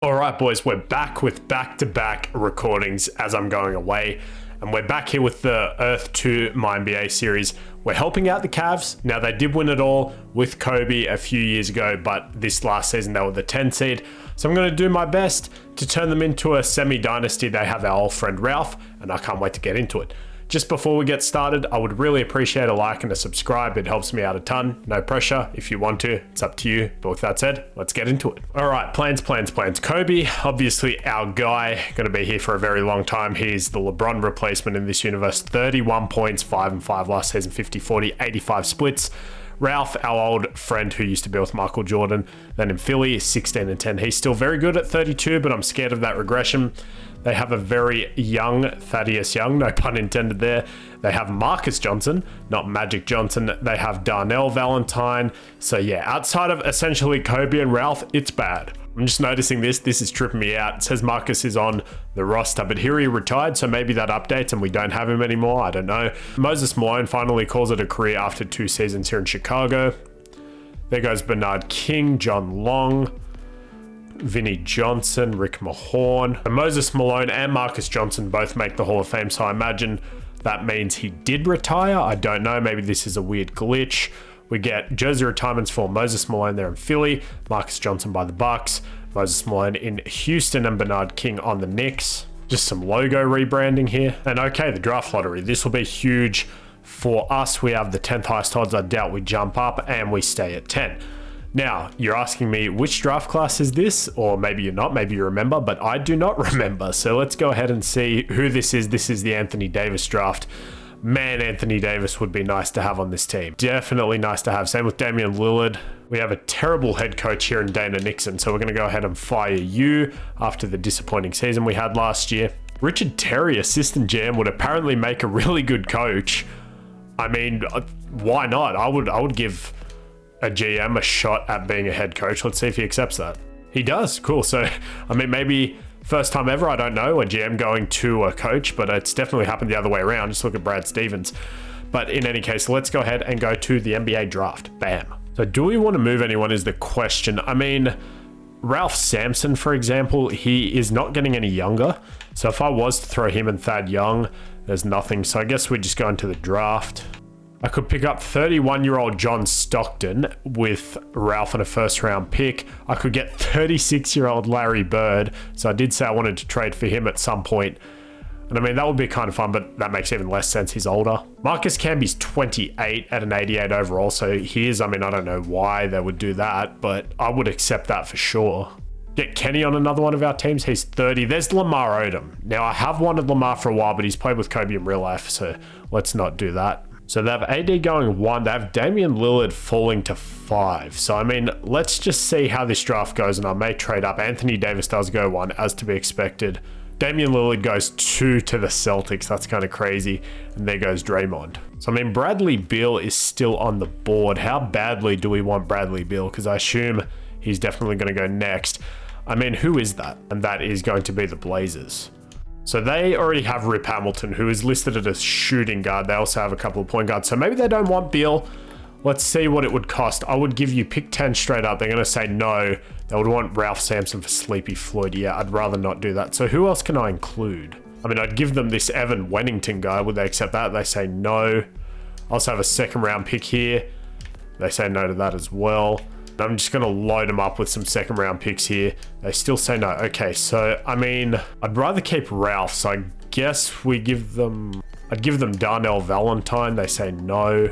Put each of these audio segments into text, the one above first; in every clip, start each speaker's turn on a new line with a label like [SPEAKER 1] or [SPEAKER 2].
[SPEAKER 1] All right, boys, we're back with back-to-back recordings as I'm going away. And we're back here with the Earth-2 MyNBA series. We're helping out the Cavs. Now, they did win it all with Kobe a few years ago, but this last season they were the 10 seed. So I'm going to do my best to turn them into a semi-dynasty. They have our old friend Ralph, and I can't wait to get into it. Just before we get started, I would really appreciate a like and a subscribe. It helps me out a ton. No pressure. If you want to, it's up to you. But with that said, let's get into it. All right, plans. Kobe, obviously our guy, going to be here for a very long time. He's the LeBron replacement in this universe. 31 points, 5 and 5 last season, 50-40, 85 splits. Ralph, our old friend who used to be with Michael Jordan, then in Philly, 16 and 10. He's still very good at 32, but I'm scared of that regression. They have a very young Thaddeus Young, no pun intended there. They have Marcus Johnson, not Magic Johnson. They have Darnell Valentine. So yeah, outside of essentially Kobe and Ralph, it's bad. I'm just noticing this is tripping me out. It says Marcus is on the roster, but here he retired, so maybe that updates and we don't have him anymore. I don't know. Moses Malone finally calls it a career after 2 seasons here in Chicago. There goes Bernard King, John Long, Vinnie Johnson, Rick Mahorn. And Moses Malone and Marcus Johnson both make the Hall of Fame, so I imagine that means he did retire. I don't know. Maybe this is a weird glitch. We get jersey retirements for Moses Malone there in Philly, Marcus Johnson by the Bucks, Moses Malone in Houston, and Bernard King on the Knicks. Just some logo rebranding here. And okay, the draft lottery. This will be huge for us. We have the 10th highest odds. I doubt we jump up and we stay at 10. Now, you're asking me, which draft class is this? Or maybe you're not, maybe you remember, but I do not remember. So let's go ahead and see who this is. This is the Anthony Davis draft. Man, Anthony Davis would be nice to have on this team. Definitely nice to have. Same with Damian Lillard. We have a terrible head coach here in Dana Nixon, so we're going to go ahead and fire you after the disappointing season we had last year. Richard Terry, assistant GM, would apparently make a really good coach. I mean, why not? I would give a GM a shot at being a head coach. Let's see if he accepts that. He does. Cool. So, I mean, maybe first time ever, I don't know, a GM going to a coach, but it's definitely happened the other way around. Just look at Brad Stevens. But in any case, let's go ahead and go to the NBA draft. Bam. So do we want to move anyone is the question. I mean, Ralph Sampson, for example, he is not getting any younger. So if I was to throw him and Thad Young, there's nothing. So I guess we just go into the draft. I could pick up 31-year-old John Stockton with Ralph and a first-round pick. I could get 36-year-old Larry Bird. So I did say I wanted to trade for him at some point. And I mean, that would be kind of fun, but that makes even less sense. He's older. Marcus Camby's 28 at an 88 overall. So he is, I mean, I don't know why they would do that, but I would accept that for sure. Get Kenny on another one of our teams. He's 30. There's Lamar Odom. Now, I have wanted Lamar for a while, but he's played with Kobe in real life, so let's not do that. So they have AD going 1. They have Damian Lillard falling to 5. So, I mean, let's just see how this draft goes, and I may trade up. Anthony Davis does go 1, as to be expected. Damian Lillard goes 2 to the Celtics. That's kind of crazy. And there goes Draymond. So, I mean, Bradley Beal is still on the board. How badly do we want Bradley Beal? Because I assume he's definitely going to go next. I mean, who is that? And that is going to be the Blazers. So they already have Rip Hamilton, who is listed as a shooting guard. They also have a couple of point guards. So maybe they don't want Beal. Let's see what it would cost. I would give you pick 10 straight up. They're going to say no. They would want Ralph Sampson for Sleepy Floyd. Yeah, I'd rather not do that. So who else can I include? I mean, I'd give them this Evan Wennington guy. Would they accept that? They say no. I also have a second round pick here. They say no to that as well. I'm just going to load them up with some second round picks here. They still say no. Okay, so, I mean, I'd rather keep Ralph. So I guess I'd give them Darnell Valentine. They say no.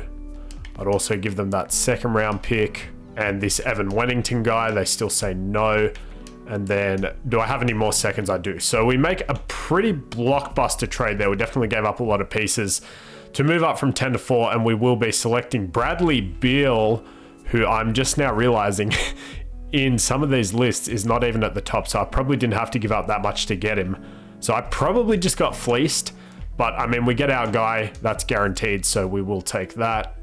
[SPEAKER 1] I'd also give them that second round pick. And this Evan Wennington guy, they still say no. And then, do I have any more seconds? I do. So we make a pretty blockbuster trade there. We definitely gave up a lot of pieces to move up from 10 to 4. And we will be selecting Bradley Beal, who I'm just now realizing in some of these lists is not even at the top. So I probably didn't have to give up that much to get him. So I probably just got fleeced. But I mean, we get our guy. That's guaranteed. So we will take that.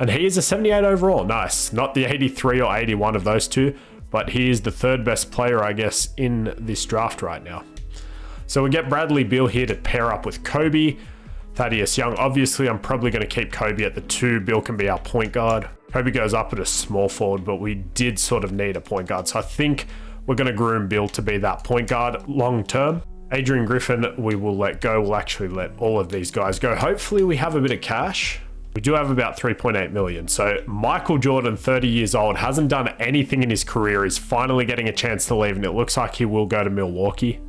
[SPEAKER 1] And he is a 78 overall. Nice. Not the 83 or 81 of those two. But he is the third best player, I guess, in this draft right now. So we get Bradley Beal here to pair up with Kobe. Thaddeus Young. Obviously, I'm probably going to keep Kobe at the 2. Beal can be our point guard. Kobe goes up at a small forward, but we did sort of need a point guard. So I think we're going to groom Bill to be that point guard long term. Adrian Griffin, we will let go. We'll actually let all of these guys go. Hopefully we have a bit of cash. We do have about 3.8 million. So Michael Jordan, 30 years old, hasn't done anything in his career. He's finally getting a chance to leave, and it looks like he will go to Milwaukee.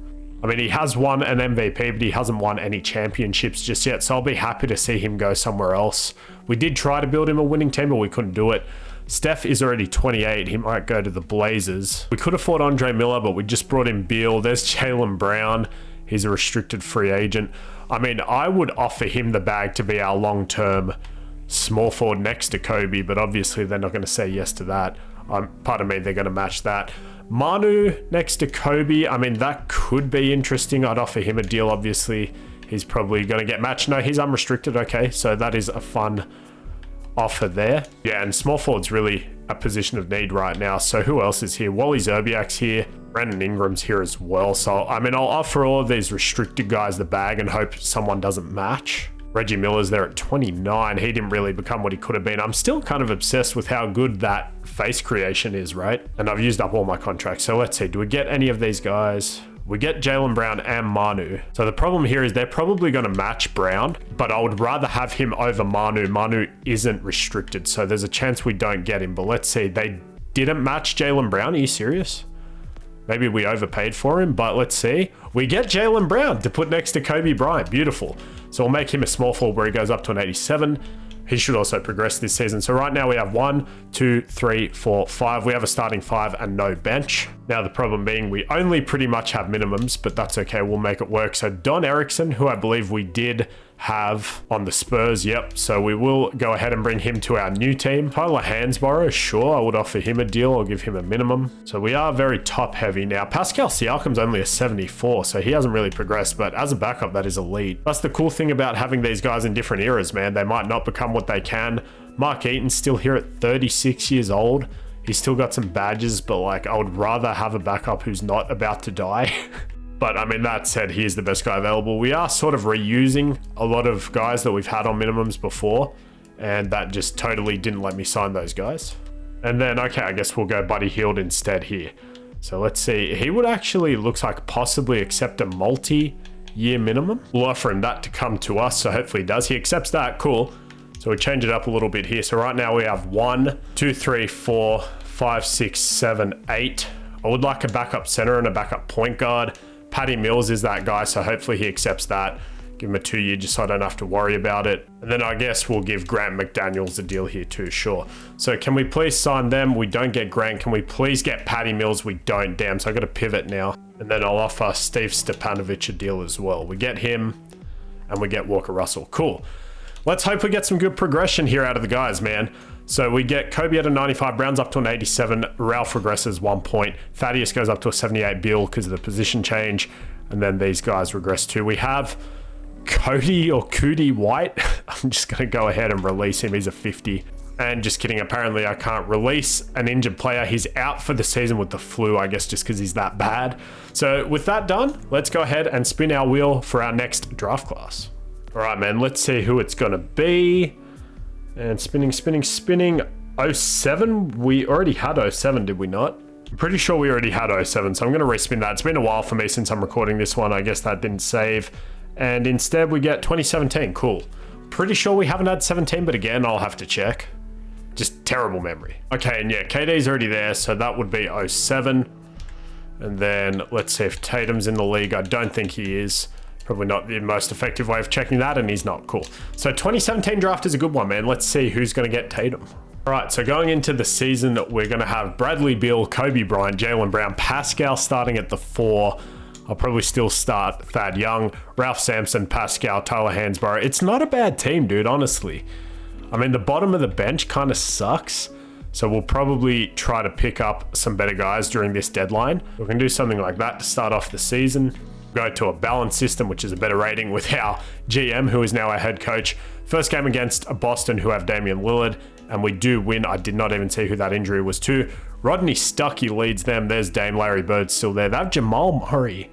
[SPEAKER 1] I mean, he has won an MVP, but he hasn't won any championships just yet. So I'll be happy to see him go somewhere else. We did try to build him a winning team, but we couldn't do it. Steph is already 28. He might go to the Blazers. We could afford Andre Miller, but we just brought in Beal. There's Jaylen Brown. He's a restricted free agent. I mean, I would offer him the bag to be our long-term small forward next to Kobe, but obviously they're not going to say yes to that. Pardon me, they're going to match that. Manu next to Kobe, I mean, that could be interesting. I'd offer him a deal. Obviously, he's probably going to get matched. No, he's unrestricted. Okay, so that is a fun offer there. Yeah, and small forward's really a position of need right now. So who else is here? Wally Zerbiak's here. Brandon Ingram's here as well. So, I mean, I'll offer all of these restricted guys the bag and hope someone doesn't match. Reggie Miller's there at 29. He didn't really become what he could have been. I'm still kind of obsessed with how good that face creation is, right? And I've used up all my contracts. So let's see, do we get any of these guys? We get Jaylen Brown and Manu. So the problem here is they're probably going to match Brown, but I would rather have him over Manu. Manu isn't restricted, so there's a chance we don't get him. But let's see, they didn't match Jaylen Brown. Are you serious? Maybe we overpaid for him, but let's see. We get Jaylen Brown to put next to Kobe Bryant. Beautiful. So we'll make him a small forward where he goes up to an 87. He should also progress this season. So right now we have 1, 2, 3, 4, 5. We have a starting 5 and no bench. Now the problem being we only pretty much have minimums, but that's okay. We'll make it work. So Don Erickson, who I believe we did have on the Spurs. Yep. So we will go ahead and bring him to our new team. Tyler Hansborough, sure, I would offer him a deal. I'll give him a minimum. So we are very top heavy now. Pascal Siakam's only a 74, so he hasn't really progressed, but as a backup, that is elite. That's the cool thing about having these guys in different eras, man. They might not become what they can. Mark Eaton's still here at 36 years old. He's still got some badges, but like I would rather have a backup who's not about to die. But I mean, that said, he is the best guy available. We are sort of reusing a lot of guys that we've had on minimums before, and that just totally didn't let me sign those guys. And then, okay, I guess we'll go Buddy Hield instead here. So let's see. He would actually, looks like possibly accept a multi-year minimum. We'll offer him that to come to us, so hopefully he does. He accepts that, cool. So we change it up a little bit here. So right now we have 1, 2, 3, 4, 5, 6, 7, 8. I would like a backup center and a backup point guard. Patty Mills is that guy, so hopefully he accepts that. Give him a 2-year just so I don't have to worry about it. And then I guess we'll give Grant McDaniels a deal here too, sure. So can we please sign them? We don't get Grant. Can we please get Patty Mills? We don't. Damn, so I got to pivot now. And then I'll offer Steve Stepanovic a deal as well. We get him and we get Walker Russell. Cool. Let's hope we get some good progression here out of the guys, man. So we get Kobe at a 95, Brown's up to an 87, Ralph regresses 1 point, Thaddeus goes up to a 78, Bill because of the position change, and then these guys regress too. We have Cody White. I'm just going to go ahead and release him. He's a 50. And just kidding, apparently I can't release an injured player. He's out for the season with the flu, I guess just because he's that bad. So with that done, let's go ahead and spin our wheel for our next draft class. All right, man, let's see who it's going to be. And spinning. 07, we already had 07, did we not? I'm pretty sure we already had 07, so I'm going to respin that. It's been a while for me since I'm recording this one. I guess that didn't save. And instead we get 2017, cool. Pretty sure we haven't had 17, but again, I'll have to check. Just terrible memory. Okay, and yeah, KD's already there, so that would be 07. And then let's see if Tatum's in the league. I don't think he is. Probably not the most effective way of checking that, and he's not. Cool. So 2017 draft is a good one, man. Let's see who's going to get Tatum. All right, so going into the season, we're going to have Bradley Beal, Kobe Bryant, Jaylen Brown, Pascal starting at the 4. I'll probably still start Thad Young, Ralph Sampson, Pascal, Tyler Hansborough. It's not a bad team, dude, honestly. I mean, the bottom of the bench kind of sucks. So we'll probably try to pick up some better guys during this deadline. We can do something like that to start off the season. Go to a balanced system, which is a better rating with our GM, who is now our head coach. First game against Boston, who have Damian Lillard, and we do win. I did not even see who that injury was to. Rodney Stuckey leads them. There's Dame Larry Bird still there. They have Jamal Murray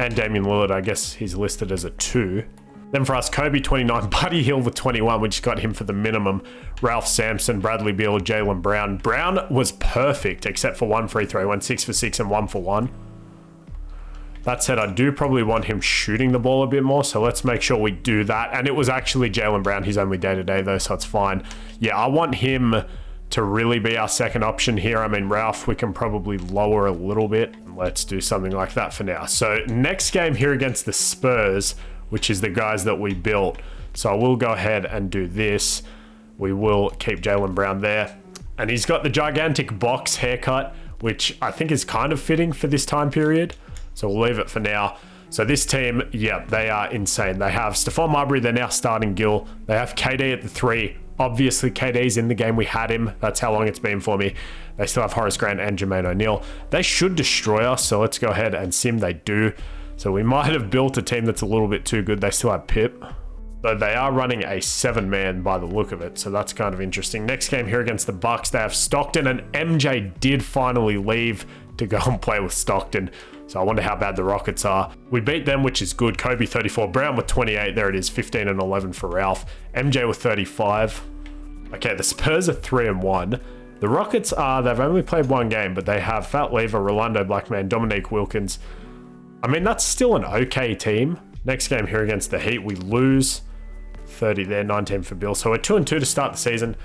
[SPEAKER 1] and Damian Lillard. I guess he's listed as a 2. Then for us, Kobe 29, Buddy Hield with 21. We just got him for the minimum. Ralph Sampson, Bradley Beal, Jaylen Brown. Brown was perfect except for one free throw. He went 6 for 6 and 1 for 1. That said, I do probably want him shooting the ball a bit more, so let's make sure we do that. And it was actually Jaylen Brown. He's only day-to-day though, so it's fine. Yeah, I want him to really be our second option here. I mean, Ralph, we can probably lower a little bit. Let's do something like that for now. So next game here against the Spurs, which is the guys that we built. So I will go ahead and do this. We will keep Jaylen Brown there. And he's got the gigantic box haircut, which I think is kind of fitting for this time period. So we'll leave it for now. So this team, yeah, they are insane. They have Stephon Marbury, they're now starting Gill. They have KD at the 3. Obviously, KD's in the game. We had him. That's how long it's been for me. They still have Horace Grant and Jermaine O'Neal. They should destroy us, so let's go ahead and sim they do. So we might have built a team that's a little bit too good. They still have Pip. Though they are running a 7-man by the look of it, so that's kind of interesting. Next game here against the Bucks, they have Stockton, and MJ did finally leave to go and play with Stockton. So I wonder how bad the Rockets are. We beat them, which is good. Kobe 34, Brown with 28. There it is, 15 and 11 for Ralph. MJ with 35. Okay, the Spurs are 3-1. The Rockets are, they've only played one game, but they have Fat Lever, Rolando Blackman, Dominique Wilkins. I mean, that's still an okay team. Next game here against the Heat, we lose. 30 there, 19 for Bill. So we're 2-2 to start the season.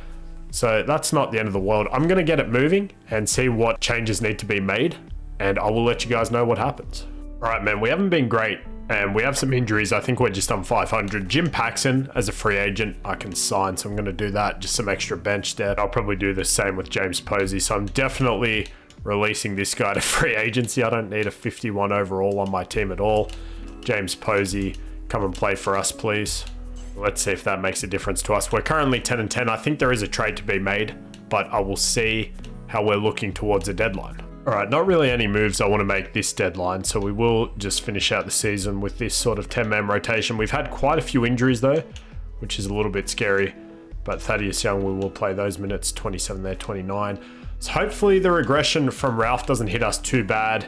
[SPEAKER 1] So that's not the end of the world. I'm going to get it moving and see what changes need to be made. And I will let you guys know what happens. All right, man, we haven't been great. And we have some injuries. I think we're just on 500. Jim Paxson, as a free agent, I can sign. So I'm going to do that. Just some extra bench depth. I'll probably do the same with James Posey. So I'm definitely releasing this guy to free agency. I don't need a 51 overall on my team at all. James Posey, come and play for us, please. Let's see if that makes a difference to us. We're currently 10-10. I think there is a trade to be made, but I will see how we're looking towards a deadline. All right, not really any moves I want to make this deadline, so we will just finish out the season with this sort of 10-man rotation. We've had quite a few injuries though, which is a little bit scary, but Thaddeus Young, we will play those minutes, 27 there, 29. So hopefully the regression from Ralph doesn't hit us too bad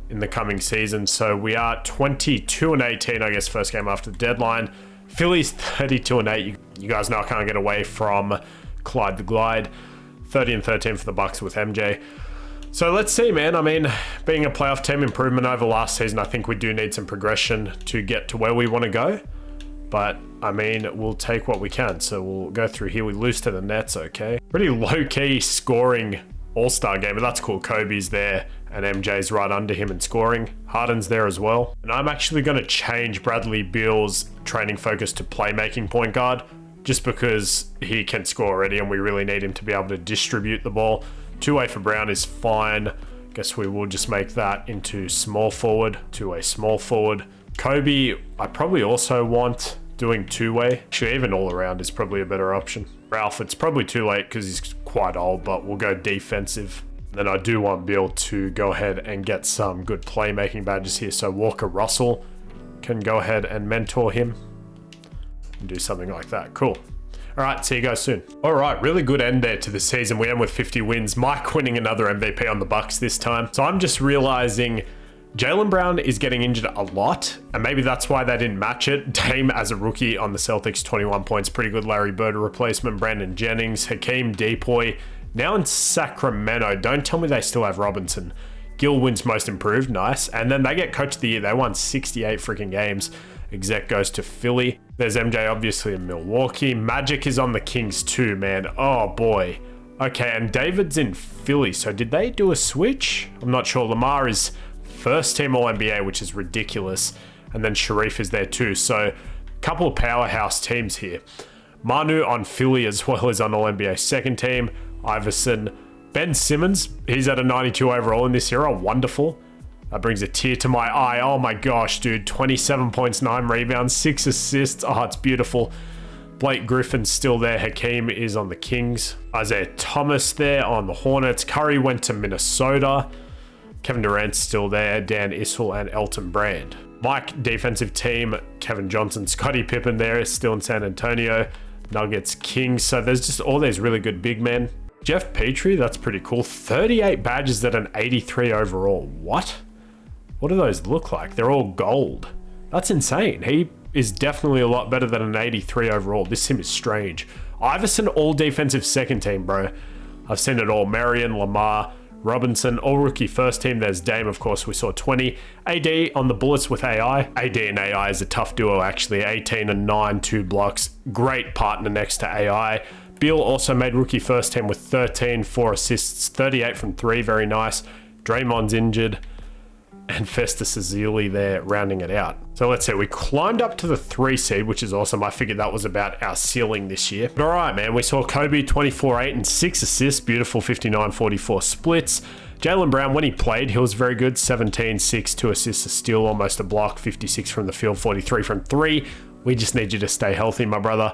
[SPEAKER 1] in the coming season. So we are 22-18, I guess, first game after the deadline. Phillies 32-8. You guys know I can't get away from Clyde the Glide. 30-13 for the Bucks with MJ. So let's see, man. I mean, being a playoff team, improvement over last season, I think we do need some progression to get to where we want to go. But, I mean, we'll take what we can. So we'll go through here. We lose to the Nets, okay. Pretty low-key scoring all-star game, but that's cool. Kobe's there, and MJ's right under him in scoring. Harden's there as well. And I'm actually going to change Bradley Beal's training focus to playmaking point guard, just because he can score already, and we really need him to be able to distribute the ball. Two-way for Brown is fine. Guess we will just make that into small forward, two-way small forward. Kobe, I probably also want doing two-way. Actually, even all around is probably a better option. Ralph, it's probably too late because he's quite old, but we'll go defensive. Then I do want Bill to go ahead and get some good playmaking badges here. So Walker Russell can go ahead and mentor him and do something like that. Cool. All right, see you guys soon. All right, really good end there to the season. We end with 50 wins. Mike winning another MVP on the Bucks this time. So I'm just realizing Jaylen Brown is getting injured a lot, and maybe that's why they didn't match it. Dame as a rookie on the Celtics, 21 points, pretty good. Larry Bird replacement, Brandon Jennings, Hakeem Depoy, now in Sacramento. Don't tell me they still have Robinson. Gill wins most improved, nice. And then they get coach of the year. They won 68 freaking games. Exec goes to Philly. There's MJ obviously in Milwaukee. Magic is on the Kings too, man. Oh boy. Okay, and David's in Philly. So did they do a switch? I'm not sure. Lamar is first team All-NBA, which is ridiculous. And then Sharif is there too. So a couple of powerhouse teams here. Manu on Philly as well as on All-NBA second team. Iverson. Ben Simmons, he's at a 92 overall in this era. Wonderful. That brings a tear to my eye. Oh my gosh, dude. 27 points, 9 rebounds, 6 assists. Oh, it's beautiful. Blake Griffin's still there. Hakeem is on the Kings. Isaiah Thomas there on the Hornets. Curry went to Minnesota. Kevin Durant's still there. Dan Issel and Elton Brand. Mike, defensive team. Kevin Johnson, Scottie Pippen there is still in San Antonio. Nuggets, Kings. So there's just all these really good big men. Jeff Petrie, that's pretty cool. 38 badges at an 83 overall. What? What do those look like? They're all gold. That's insane. He is definitely a lot better than an 83 overall. This team is strange. Iverson, all defensive second team, bro. I've seen it all. Marion, Lamar, Robinson, all rookie first team. There's Dame, of course, we saw 20. AD on the bullets with AI. AD and AI is a tough duo, actually. 18 and 9, 2 blocks. Great partner next to AI. Beal also made rookie first team with 13, 4 assists, 38 from 3, very nice. Draymond's injured. And Festus Ezeli there rounding it out. So let's see, we climbed up to the 3 seed, which is awesome. I figured that was about our ceiling this year. But all right, man, we saw Kobe 24, 8 and 6 assists, beautiful 59-44 splits. Jaylen Brown, when he played, he was very good. 17, 6, 2 assists, a steal, almost a block, 56 from the field, 43 from 3. We just need you to stay healthy, my brother.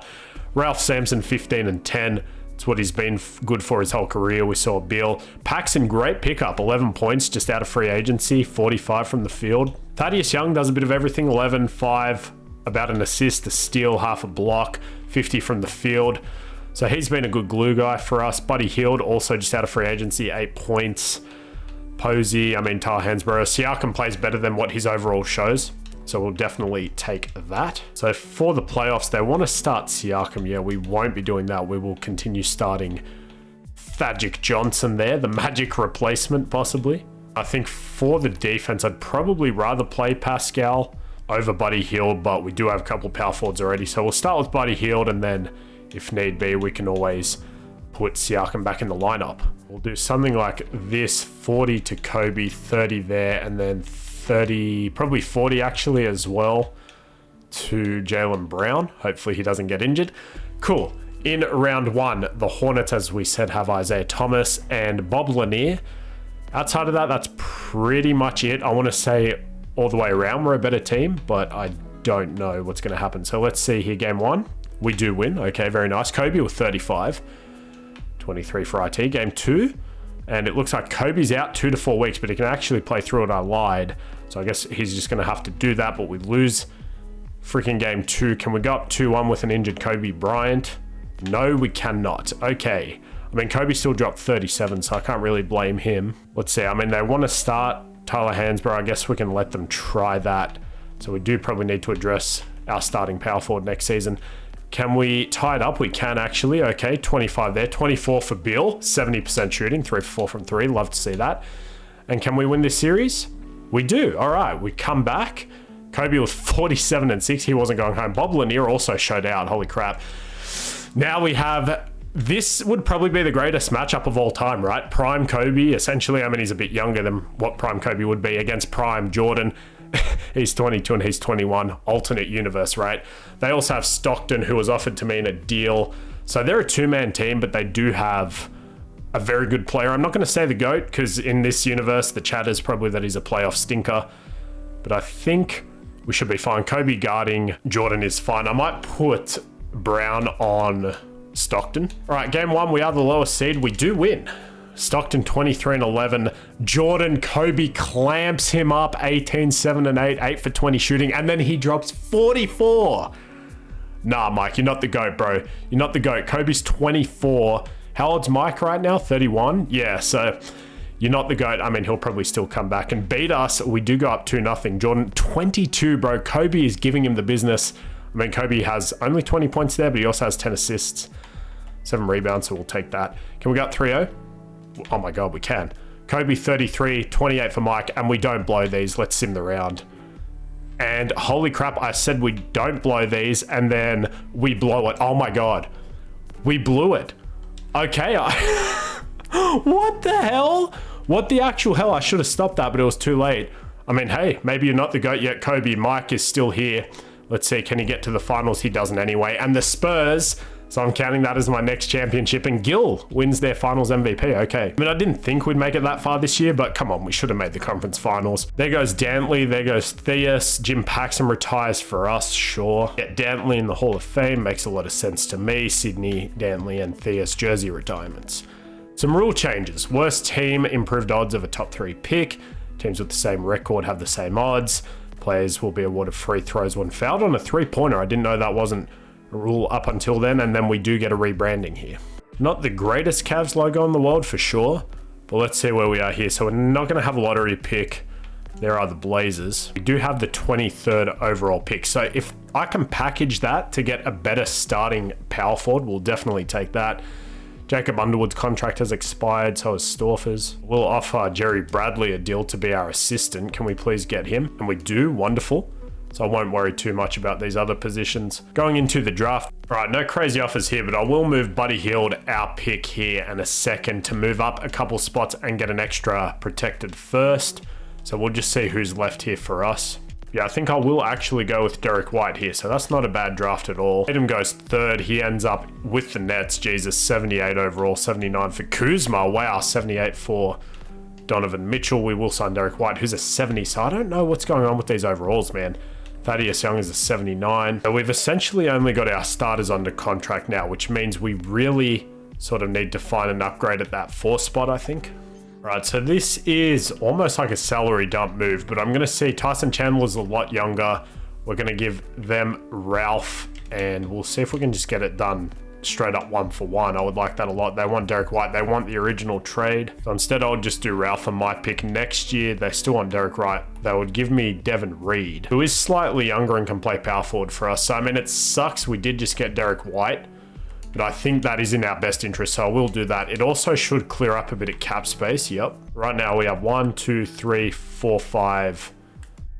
[SPEAKER 1] Ralph Sampson, 15 and 10. It's what he's been good for his whole career. We saw Beal. Paxson, great pickup, 11 points just out of free agency, 45 from the field. Thaddeus Young does a bit of everything, 11, 5, about an assist, a steal, half a block, 50 from the field. So he's been a good glue guy for us. Buddy Hield, also just out of free agency, 8 points. Posey, Tyler Hansborough. Siakam plays better than what his overall shows. So we'll definitely take that. So for the playoffs, they want to start Siakam. Yeah, we won't be doing that. We will continue starting Thagic Johnson there, the Magic replacement possibly. I think for the defense, I'd probably rather play Pascal over Buddy Hield, but we do have a couple power forwards already. So we'll start with Buddy Hield, and then if need be, we can always put Siakam back in the lineup. We'll do something like this, 40 to Kobe, 30 there, and then 30, probably 40 actually as well to Jaylen Brown. Hopefully he doesn't get injured. Cool. In round 1, the Hornets, as we said, have Isaiah Thomas and Bob Lanier. Outside of that, that's pretty much it. I want to say all the way around we're a better team, but I don't know what's going to happen. So let's see here. Game 1, we do win. Okay, very nice. Kobe with 35. 23 for IT. Game 2, and it looks like Kobe's out 2 to 4 weeks, but he can actually play through it. I lied. So I guess he's just going to have to do that, but we lose freaking game 2. Can we go up 2-1 with an injured Kobe Bryant? No, we cannot. Okay. Kobe still dropped 37, so I can't really blame him. Let's see. They want to start Tyler Hansborough. I guess we can let them try that. So we do probably need to address our starting power forward next season. Can we tie it up? We can actually. Okay, 25 there. 24 for Bill. 70% shooting. 3 for 4 from 3. Love to see that. And can we win this series? We do. All right, we come back. Kobe was 47 and 6. He wasn't going home. Bob Lanier also showed out. Holy crap. Now we have... This would probably be the greatest matchup of all time, right? Prime Kobe, essentially. He's a bit younger than what Prime Kobe would be against Prime Jordan. He's 22 and he's 21. Alternate universe, right? They also have Stockton, who was offered to me in a deal. So they're a 2-man team, but they do have a very good player. I'm not going to say the GOAT, because in this universe, the chat is probably that he's a playoff stinker. But I think we should be fine. Kobe guarding Jordan is fine. I might put Brown on Stockton. All right, game 1, we are the lowest seed. We do win. Stockton 23 and 11. Jordan, Kobe clamps him up 18, 7 and 8, 8 for 20 shooting, and then he drops 44. Nah, Mike, you're not the GOAT, bro. You're not the GOAT. Kobe's 24. How old's Mike right now? 31? Yeah, so you're not the GOAT. He'll probably still come back and beat us. We do go up 2-0. Jordan, 22, bro. Kobe is giving him the business. Kobe has only 20 points there, but he also has 10 assists, 7 rebounds, so we'll take that. Can we go up 3-0? Oh my God, we can. Kobe 33, 28 for Mike, and we don't blow these. Let's sim the round. And holy crap, I said we don't blow these, and then we blow it. Oh my God. We blew it. Okay. What the hell? What the actual hell? I should have stopped that, but it was too late. Hey, maybe you're not the GOAT yet, Kobe. Mike is still here. Let's see, can he get to the finals? He doesn't anyway. And the Spurs, so I'm counting that as my next championship, and Gil wins their finals MVP. Okay. I didn't think we'd make it that far this year, but come on, we should have made the conference finals. There goes Dantley, there goes Theus. Jim Paxson retires for us, sure. Get Dantley in the Hall of Fame, makes a lot of sense to me. Sydney, Dantley, and Theus jersey retirements. Some rule changes. Worst team, improved odds of a top 3 pick. Teams with the same record have the same odds. Players will be awarded free throws when fouled on a 3-pointer. I didn't know that wasn't a rule up until then, and then we do get a rebranding here. Not the greatest Cavs logo in the world for sure, but let's see where we are here. So we're not going to have a lottery pick. There are the Blazers. We do have the 23rd overall pick. So if I can package that to get a better starting power forward, we'll definitely take that. Jacob Underwood's contract has expired, so has Storfer's. We'll offer Jerry Bradley a deal to be our assistant. Can we please get him? And we do. Wonderful. So I won't worry too much about these other positions. Going into the draft. All right, no crazy offers here, but I will move Buddy Hield, our pick here, and a second to move up a couple spots and get an extra protected first. So we'll just see who's left here for us. Yeah, I think I will actually go with Derek White here, so that's not a bad draft at all. Tatum goes third. He ends up with the Nets. Jesus, 78 overall, 79 for Kuzma. Wow, 78 for Donovan Mitchell. We will sign Derek White, who's a 70. So I don't know what's going on with these overalls, man. Thaddeus Young is a 79. So we've essentially only got our starters under contract now, which means we really sort of need to find an upgrade at that 4 spot, I think. Right, so this is almost like a salary dump move, but I'm going to see Tyson Chandler's a lot younger. We're going to give them Ralph, and we'll see if we can just get it done straight up 1-for-1. I would like that a lot. They want Derek White. They want the original trade. So instead, I'll just do Ralph on my pick next year. They still want Derek White. They would give me Devin Reed, who is slightly younger and can play power forward for us. So, I mean, it sucks we did just get Derek White, but I think that is in our best interest, so I will do that. It also should clear up a bit of cap space. Yep. Right now we have 1, 2, 3, 4, 5,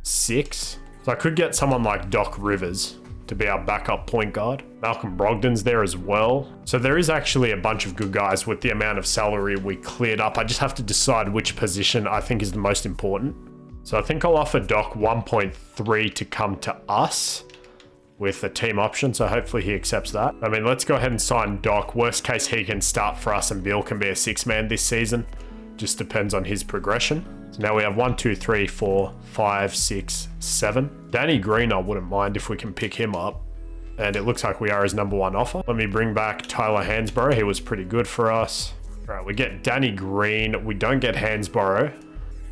[SPEAKER 1] 6. So I could get someone like Doc Rivers to be our backup point guard. Malcolm Brogdon's there as well. So there is actually a bunch of good guys with the amount of salary we cleared up. I just have to decide which position I think is the most important. So I think I'll offer Doc 1.3 to come to us with a team option, so hopefully he accepts that. I mean, let's go ahead and sign Doc. Worst case, he can start for us and Beal can be a 6-man this season. Just depends on his progression. So now we have 1, 2, 3, 4, 5, 6, 7. Danny Green, I wouldn't mind if we can pick him up. And it looks like we are his #1 offer. Let me bring back Tyler Hansborough. He was pretty good for us. All right, we get Danny Green. We don't get Hansborough.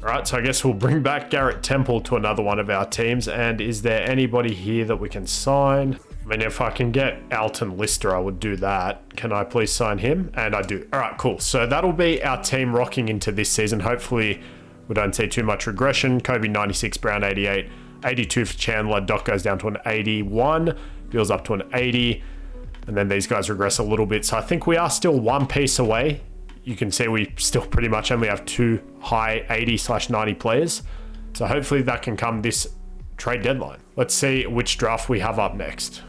[SPEAKER 1] All right, so I guess we'll bring back Garrett Temple to another one of our teams. And is there anybody here that we can sign? I mean, if I can get Alton Lister, I would do that. Can I please sign him? And I do. All right, cool. So that'll be our team rocking into this season. Hopefully we don't see too much regression. Kobe 96, Brown 88, 82 for Chandler. Doc goes down to an 81, Beal's up to an 80. And then these guys regress a little bit. So I think we are still one piece away. You can see we still pretty much only have 2 high 80/90 players. So hopefully that can come this trade deadline. Let's see which draft we have up next.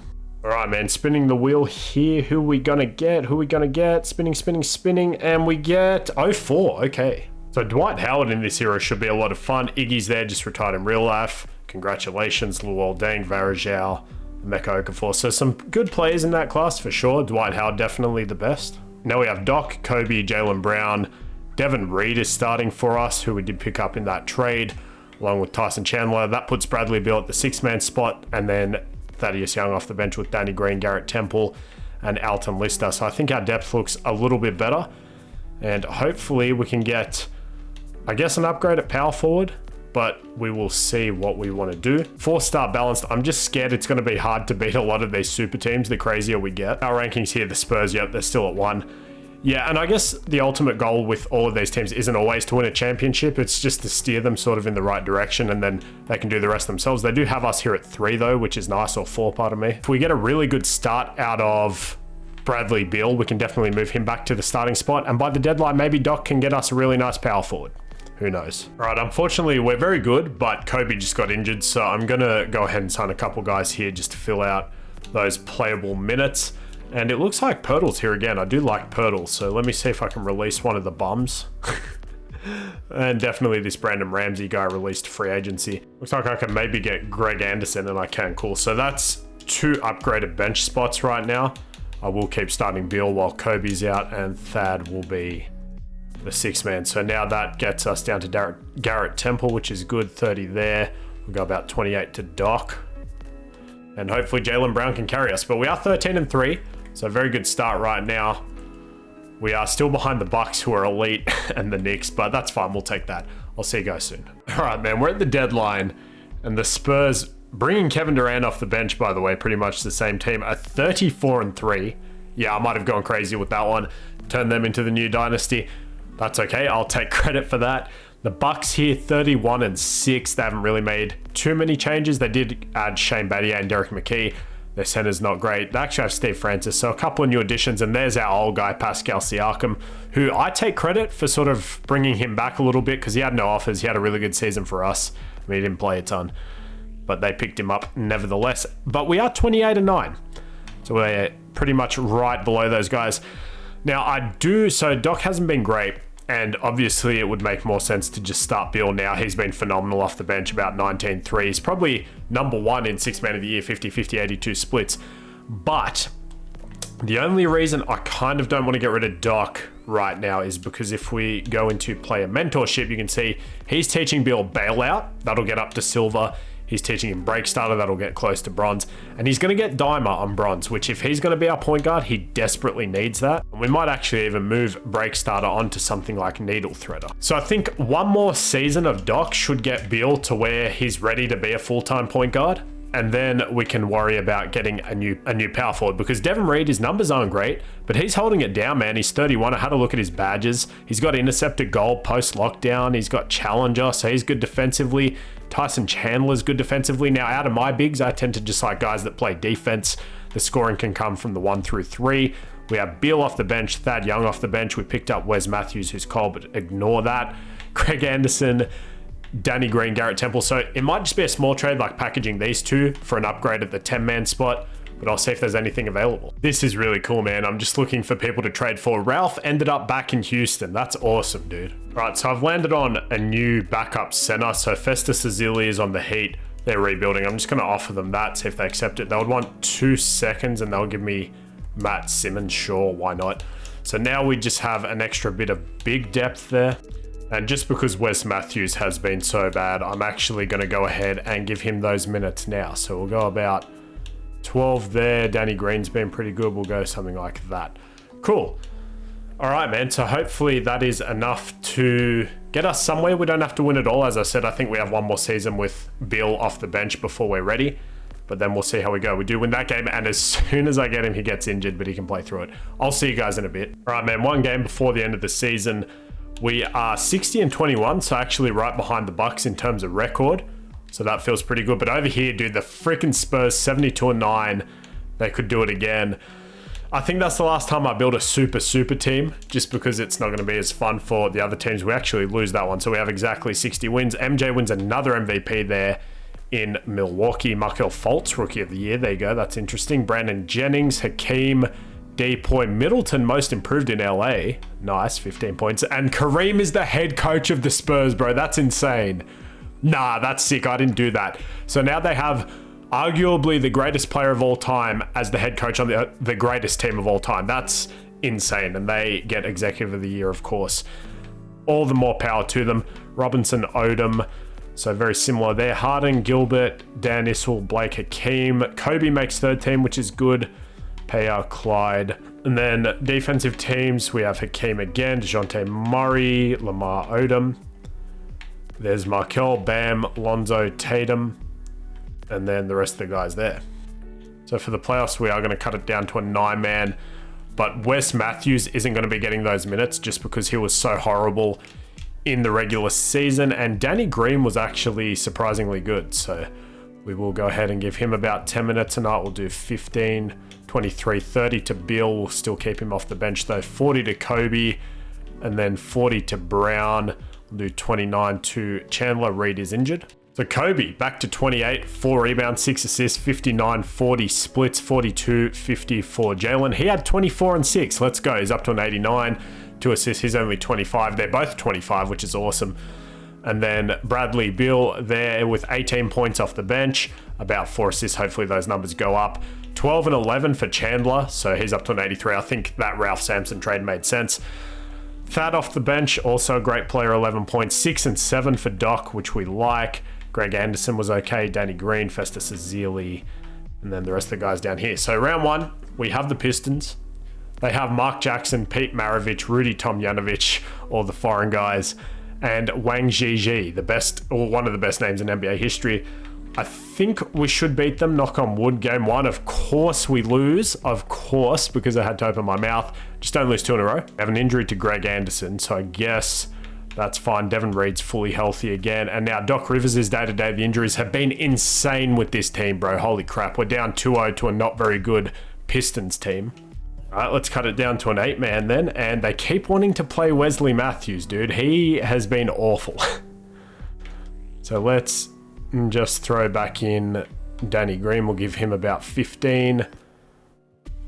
[SPEAKER 1] All right, man, spinning the wheel here. Who are we gonna get? Who are we gonna get? Spinning, spinning, spinning, and we get 04. Okay. So Dwight Howard in this era should be a lot of fun. Iggy's there, just retired in real life. Congratulations, Luol Deng, Varejao, Emeka Okafor. So some good players in that class for sure. Dwight Howard definitely the best. Now we have Doc, Kobe, Jaylen Brown. Devin Reed is starting for us, who we did pick up in that trade, along with Tyson Chandler. That puts Bradley Beal at the 6-man spot, and then Thaddeus Young off the bench with Danny Green, Garrett Temple, and Alton Lister. So I think our depth looks a little bit better, and hopefully we can get, I guess, an upgrade at power forward, but we will see what we want to do. 4-star balanced. I'm just scared it's going to be hard to beat a lot of these super teams the crazier we get. Our rankings here, the Spurs, yep, they're still at 1. Yeah, and I guess the ultimate goal with all of these teams isn't always to win a championship. It's just to steer them sort of in the right direction, and then they can do the rest themselves. They do have us here at 3, though, which is nice, or 4, pardon me. If we get a really good start out of Bradley Beal, we can definitely move him back to the starting spot. And by the deadline, maybe Doc can get us a really nice power forward. Who knows? All right, unfortunately, we're very good, but Kobe just got injured, so I'm going to go ahead and sign a couple guys here just to fill out those playable minutes. And it looks like Pirtle's here again. I do like Pirtle, so let me see if I can release one of the bums. And definitely this Brandon Ramsey guy released free agency. Looks like I can maybe get Greg Anderson, and I can. Cool. So that's 2 upgraded bench spots right now. I will keep starting Beal while Kobe's out, and Thad will be the 6-man. So now that gets us down to Garrett Temple, which is good. 30 there. We'll go about 28 to Doc. And hopefully Jaylen Brown can carry us. But we are 13-3. So a very good start right now. We are still behind the Bucks, who are elite, and the Knicks, but that's fine. We'll take that. I'll see you guys soon. All right, man, we're at the deadline, and the Spurs, bringing Kevin Durant off the bench, by the way, pretty much the same team, are 34-3. Yeah, I might have gone crazy with that one. Turned them into the new dynasty. That's okay. I'll take credit for that. The Bucks here, 31-6. They haven't really made too many changes. They did add Shane Battier and Derek McKee. Their center's not great. They actually have Steve Francis, so a couple of new additions. And there's our old guy, Pascal Siakam, who I take credit for sort of bringing him back a little bit because he had no offers. He had a really good season for us. I mean, he didn't play a ton, but they picked him up nevertheless. But we are 28-9. So we're pretty much right below those guys. Now, so Doc hasn't been great. And obviously, it would make more sense to just start Beal now. He's been phenomenal off the bench, about 19 threes. Probably number one in Sixth Man of the Year, 50-50, 82 splits. But the only reason I kind of don't want to get rid of Doc right now is because if we go into player mentorship, you can see he's teaching Beal bailout. That'll get up to silver. He's teaching him break starter. That'll get close to bronze. And he's going to get dimer on bronze, which if he's going to be our point guard, he desperately needs that. And we might actually even move break starter onto something like needle threader. So I think one more season of Doc should get Beal to where he's ready to be a full-time point guard. And then we can worry about getting a new power forward, because Devin Reed, his numbers aren't great, but he's holding it down, man. He's 31. I had a look at his badges. He's got interceptor goal post lockdown. He's got challenger, so he's good defensively. Tyson Chandler's good defensively. Now, out of my bigs, I tend to just like guys that play defense. The scoring can come from the 1 through 3. We have Beal off the bench, Thad Young off the bench. We picked up Wes Matthews, who's cold, but ignore that. Craig Anderson, Danny Green, Garrett Temple. So it might just be a small trade, like packaging these two for an upgrade at the 10-man spot, but I'll see if there's anything available. This is really cool, man. I'm just looking for people to trade for. Ralph ended up back in Houston. That's awesome, dude. All right, so I've landed on a new backup center. So Festus Ezeli is on the Heat. They're rebuilding. I'm just going to offer them that, see if they accept it. They would want 2 seconds and they'll give me Matt Simmons. Sure, why not? So now we just have an extra bit of big depth there. And just because Wes Matthews has been so bad, I'm actually going to go ahead and give him those minutes now. So we'll go about 12 there. Danny Green's been pretty good. We'll go something like that. Cool. All right, man. So hopefully that is enough to get us somewhere. We don't have to win it all. As I said, I think we have one more season with Beal off the bench before we're ready. But then we'll see how we go. We do win that game, and as soon as I get him, he gets injured, but he can play through it. I'll see you guys in a bit. All right, man. One game before the end of the season. We are 60-21, so actually right behind the Bucks in terms of record. So that feels pretty good. But over here, dude, the freaking Spurs, 72-9. They could do it again. I think that's the last time I build a super team, just because it's not going to be as fun for the other teams. We actually lose that one, so we have exactly 60 wins. MJ wins another MVP there in Milwaukee. Markelle Fultz, Rookie of the Year. There you go. That's interesting. Brandon Jennings, Hakeem, Depoy, Middleton, most improved in LA. Nice, 15 points. And Kareem is the head coach of the Spurs, bro. That's insane. Nah, that's sick. I didn't do that. So now they have arguably the greatest player of all time as the head coach on the greatest team of all time. That's insane. And they get Executive of the Year, of course. All the more power to them. Robinson, Odom. So very similar there. Harden, Gilbert, Dan Issel, Blake Hakeem. Kobe makes third team, which is good. Payar, Clyde. And then defensive teams, we have Hakeem again, DeJounte Murray, Lamar Odom. There's Markelle, Bam, Lonzo, Tatum, and then the rest of the guys there. So for the playoffs, we are going to cut it down to a 9-man, but Wes Matthews isn't going to be getting those minutes just because he was so horrible in the regular season, and Danny Green was actually surprisingly good. So we will go ahead and give him about 10 minutes tonight. We'll do 15, 23, 30 to Bill. We'll still keep him off the bench though. 40 to Kobe, and then 40 to Brown. We'll do 29 to Chandler. Reed is injured. So Kobe back to 28, 4 rebounds, 6 assists, 59, 40 splits, 42, 50 for Jalen. He had 24 and 6. Let's go. He's up to an 89. 2 assists. He's only 25. They're both 25, which is awesome. And then Bradley Beal there with 18 points off the bench, about 4 assists. Hopefully those numbers go up. 12 and 11 for Chandler, so he's up to an 83. I think that Ralph Sampson trade made sense. Thad off the bench, also a great player, 11 points. 6 and 7 for Doc, which we like. Greg Anderson was okay. Danny Green, Festus Ezeli, and then the rest of the guys down here. So round 1, we have the Pistons. They have Mark Jackson, Pete Maravich, Rudy Tomjanovich, all the foreign guys, and Wang Zhizhi, the best, or one of the best names in NBA history. I think we should beat them, knock on wood. Game 1, of course we lose, of course, because I had to open my mouth. Just don't lose 2 in a row. I have an injury to Greg Anderson, so I guess That's fine. Devin Reed's fully healthy again. And now Doc Rivers is day-to-day. The injuries have been insane with this team, bro. Holy crap. We're down 2-0 to a not very good Pistons team. All right, let's cut it down to an 8-man then. And they keep wanting to play Wesley Matthews, dude. He has been awful. So let's just throw back in Danny Green. We'll give him about 15.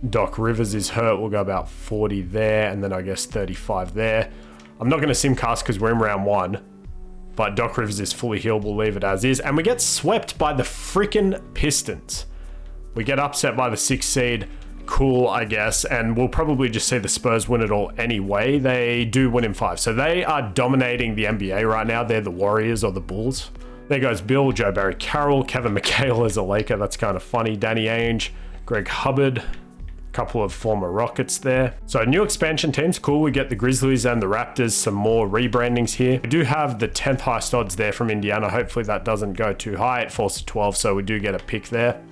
[SPEAKER 1] Doc Rivers is hurt. We'll go about 40 there. And then I guess 35 there. I'm not going to simcast because we're in round 1. But Doc Rivers is fully healed. We'll leave it as is. And we get swept by the freaking Pistons. We get upset by the 6th seed. Cool, I guess. And we'll probably just see the Spurs win it all anyway. They do win in 5. So they are dominating the NBA right now. They're the Warriors or the Bulls. There goes Bill, Joe Barry Carroll, Kevin McHale as a Laker. That's kind of funny. Danny Ainge, Greg Hubbard. Couple of former Rockets there. So new expansion teams, cool. We get the Grizzlies and the Raptors, some more rebrandings here. We do have the 10th highest odds there from Indiana. Hopefully that doesn't go too high. It falls to 12, so we do get a pick there.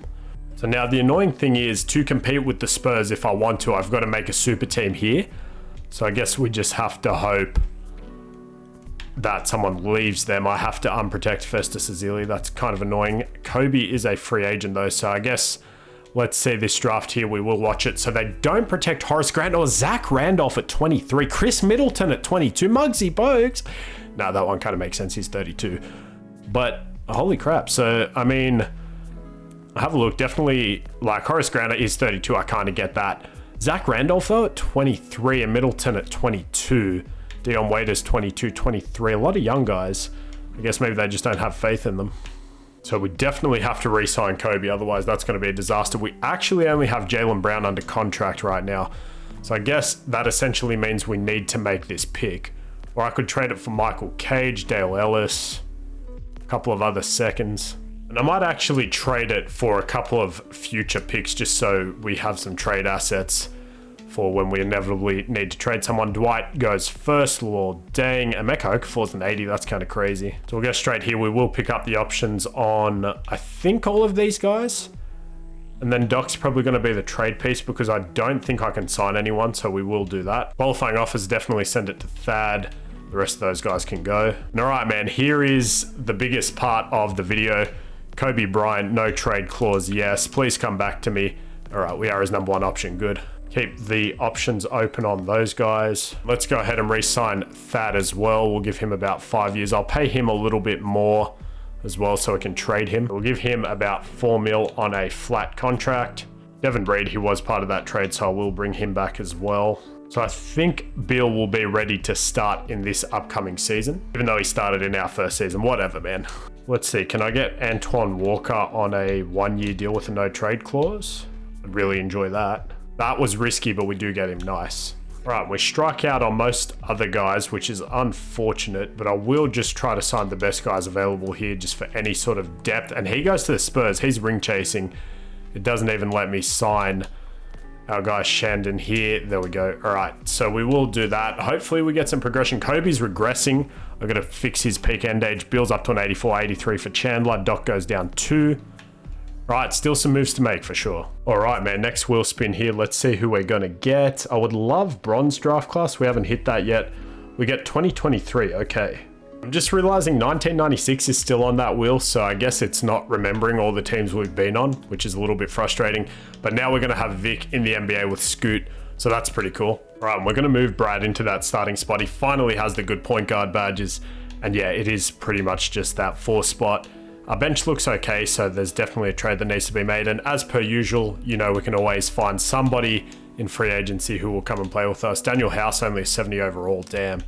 [SPEAKER 1] So now the annoying thing is to compete with the Spurs, if I want to, I've got to make a super team here. So I guess we just have to hope that someone leaves them. I have to unprotect Festus Ezeli. That's kind of annoying. Kobe is a free agent though, so I guess let's see this draft here. We will watch it. So they don't protect Horace Grant or Zach Randolph at 23. Chris Middleton at 22. Muggsy Bogues. No, that one kind of makes sense. He's 32. But holy crap. So, I mean, have a look. Definitely, like, Horace Grant is 32. I kind of get that. Zach Randolph, though, at 23. And Middleton at 22. Dion Waiters, 22, 23. A lot of young guys. I guess maybe they just don't have faith in them. So we definitely have to re-sign Kobe, otherwise that's going to be a disaster. We actually only have Jaylen Brown under contract right now. So I guess that essentially means we need to make this pick. Or I could trade it for Michael Cage, Dale Ellis, a couple of other seconds. And I might actually trade it for a couple of future picks just so we have some trade assets for when we inevitably need to trade someone. Dwight goes first. Well, dang. Emeka Okafor's an 80. That's kind of crazy. So we'll go straight here. We will pick up the options on, I think, all of these guys. And then Doc's probably going to be the trade piece because I don't think I can sign anyone. So we will do that. Qualifying offers, definitely send it to Thad. The rest of those guys can go. And all right, man, here is the biggest part of the video. Kobe Bryant, no trade clause. Yes, please come back to me. All right, we are his number 1 option. Good. Keep the options open on those guys. Let's go ahead and re-sign Thad as well. We'll give him about 5 years. I'll pay him a little bit more as well so I can trade him. We'll give him about 4 mil on a flat contract. Devin Reed, he was part of that trade, so I will bring him back as well. So I think Bill will be ready to start in this upcoming season, even though he started in our first season. Whatever, man. Let's see. Can I get Antoine Walker on a 1-year deal with a no trade clause? I'd really enjoy that. That was risky, but we do get him. Nice. All right, we strike out on most other guys, which is unfortunate, but I will just try to sign the best guys available here just for any sort of depth. And he goes to the Spurs. He's ring chasing. It doesn't even let me sign our guy Shandon here. There we go. All right, so we will do that. Hopefully we get some progression. Kobe's regressing. I've got to fix his peak end age. Bill's up to an 84, 83 for Chandler. Doc goes down 2. Right, still some moves to make for sure. All right, man, next wheel spin here. Let's see who we're going to get. I would love bronze draft class. We haven't hit that yet. We get 2023. Okay. I'm just realizing 1996 is still on that wheel, so I guess it's not remembering all the teams we've been on, which is a little bit frustrating. But now we're going to have Vic in the NBA with Scoot, so that's pretty cool. All right, we're going to move Brad into that starting spot. He finally has the good point guard badges, and yeah, it is pretty much just that 4 spot. Our bench looks okay, so there's definitely a trade that needs to be made. And as per usual, you know, we can always find somebody in free agency who will come and play with us. Daniel House, only 70 overall, damn.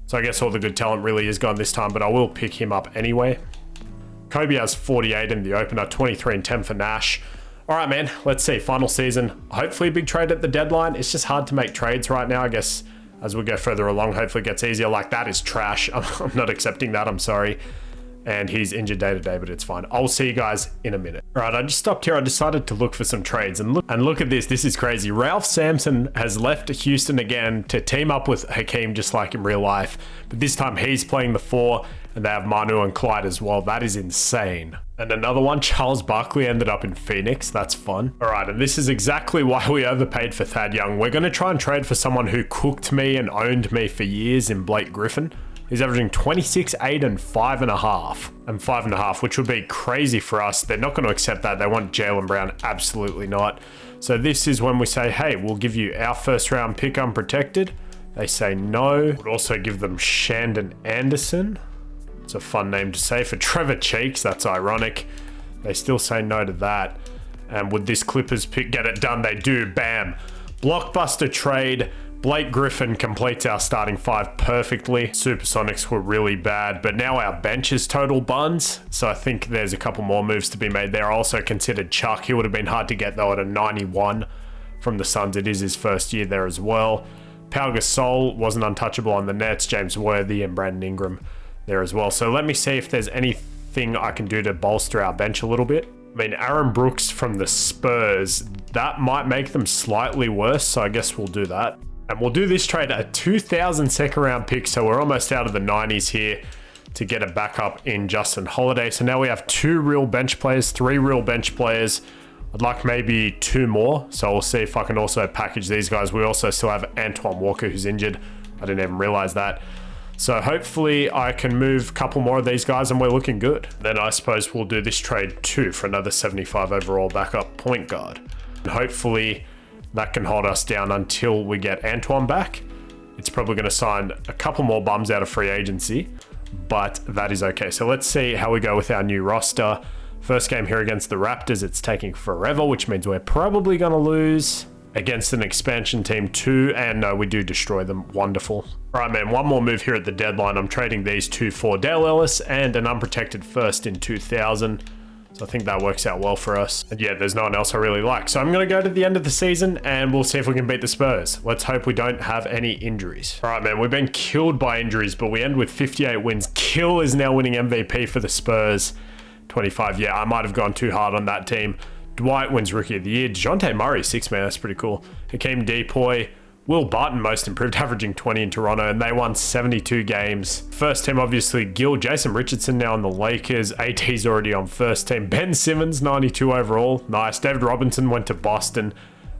[SPEAKER 1] So I guess all the good talent really is gone this time, but I will pick him up anyway. Kobe has 48 in the opener, 23 and 10 for Nash. All right, man, let's see, final season. Hopefully a big trade at the deadline. It's just hard to make trades right now. I guess as we go further along, hopefully it gets easier. Like, that is trash. I'm not accepting that, I'm sorry. And he's injured day to day, but it's fine. I'll see you guys in a minute. All right, I just stopped here. I decided to look for some trades, and look at this. This is crazy. Ralph Sampson has left Houston again to team up with Hakeem, just like in real life. But this time he's playing the 4, and they have Manu and Clyde as well. That is insane. And another one, Charles Barkley ended up in Phoenix. That's fun. All right, and this is exactly why we overpaid for Thad Young. We're going to try and trade for someone who cooked me and owned me for years in Blake Griffin. He's averaging 26, 8, and 5.5. And 5.5, which would be crazy for us. They're not going to accept that. They want Jaylen Brown. Absolutely not. So this is when we say, hey, we'll give you our first round pick unprotected. They say no. Would also give them Shandon Anderson. It's a fun name to say for Trevor Cheeks. That's ironic. They still say no to that. And would this Clippers pick get it done? They do. Bam. Blockbuster trade. Blake Griffin completes our starting five perfectly. Supersonics were really bad, but now our bench is total buns. So I think there's a couple more moves to be made there. I also considered Chuck. He would have been hard to get though at a 91 from the Suns. It is his first year there as well. Pau Gasol wasn't untouchable on the Nets. James Worthy and Brandon Ingram there as well. So let me see if there's anything I can do to bolster our bench a little bit. I mean, Aaron Brooks from the Spurs, that might make them slightly worse. So I guess we'll do that. And we'll do this trade at a 2000 second round pick. So we're almost out of the 90s here to get a backup in Justin Holiday. So now we have 2 real bench players, 3 real bench players. I'd like maybe 2 more. So we'll see if I can also package these guys. We also still have Antoine Walker who's injured. I didn't even realize that. So hopefully I can move a couple more of these guys and we're looking good. Then I suppose we'll do this trade too for another 75 overall backup point guard. And hopefully that can hold us down until we get Antoine back. It's probably going to sign a couple more bums out of free agency, but that is okay. So let's see how we go with our new roster. First game here against the Raptors, it's taking forever, which means we're probably going to lose against an expansion team too. And no, we do destroy them. Wonderful. All right, man, one more move here at the deadline. I'm trading these 2 for Dale Ellis and an unprotected first in 2000. So I think that works out well for us. And yeah, there's no one else I really like. So I'm going to go to the end of the season and we'll see if we can beat the Spurs. Let's hope we don't have any injuries. All right, man, we've been killed by injuries, but we end with 58 wins. Kill is now winning MVP for the Spurs. 25. Yeah, I might have gone too hard on that team. Dwight wins Rookie of the Year. DeJounte Murray, 6 man. That's pretty cool. Hakeem Depoy. Will Barton, most improved, averaging 20 in Toronto, and they won 72 games. First team, obviously, Gil. Jason Richardson now on the Lakers. AT's already on first team. Ben Simmons, 92 overall. Nice. David Robinson went to Boston.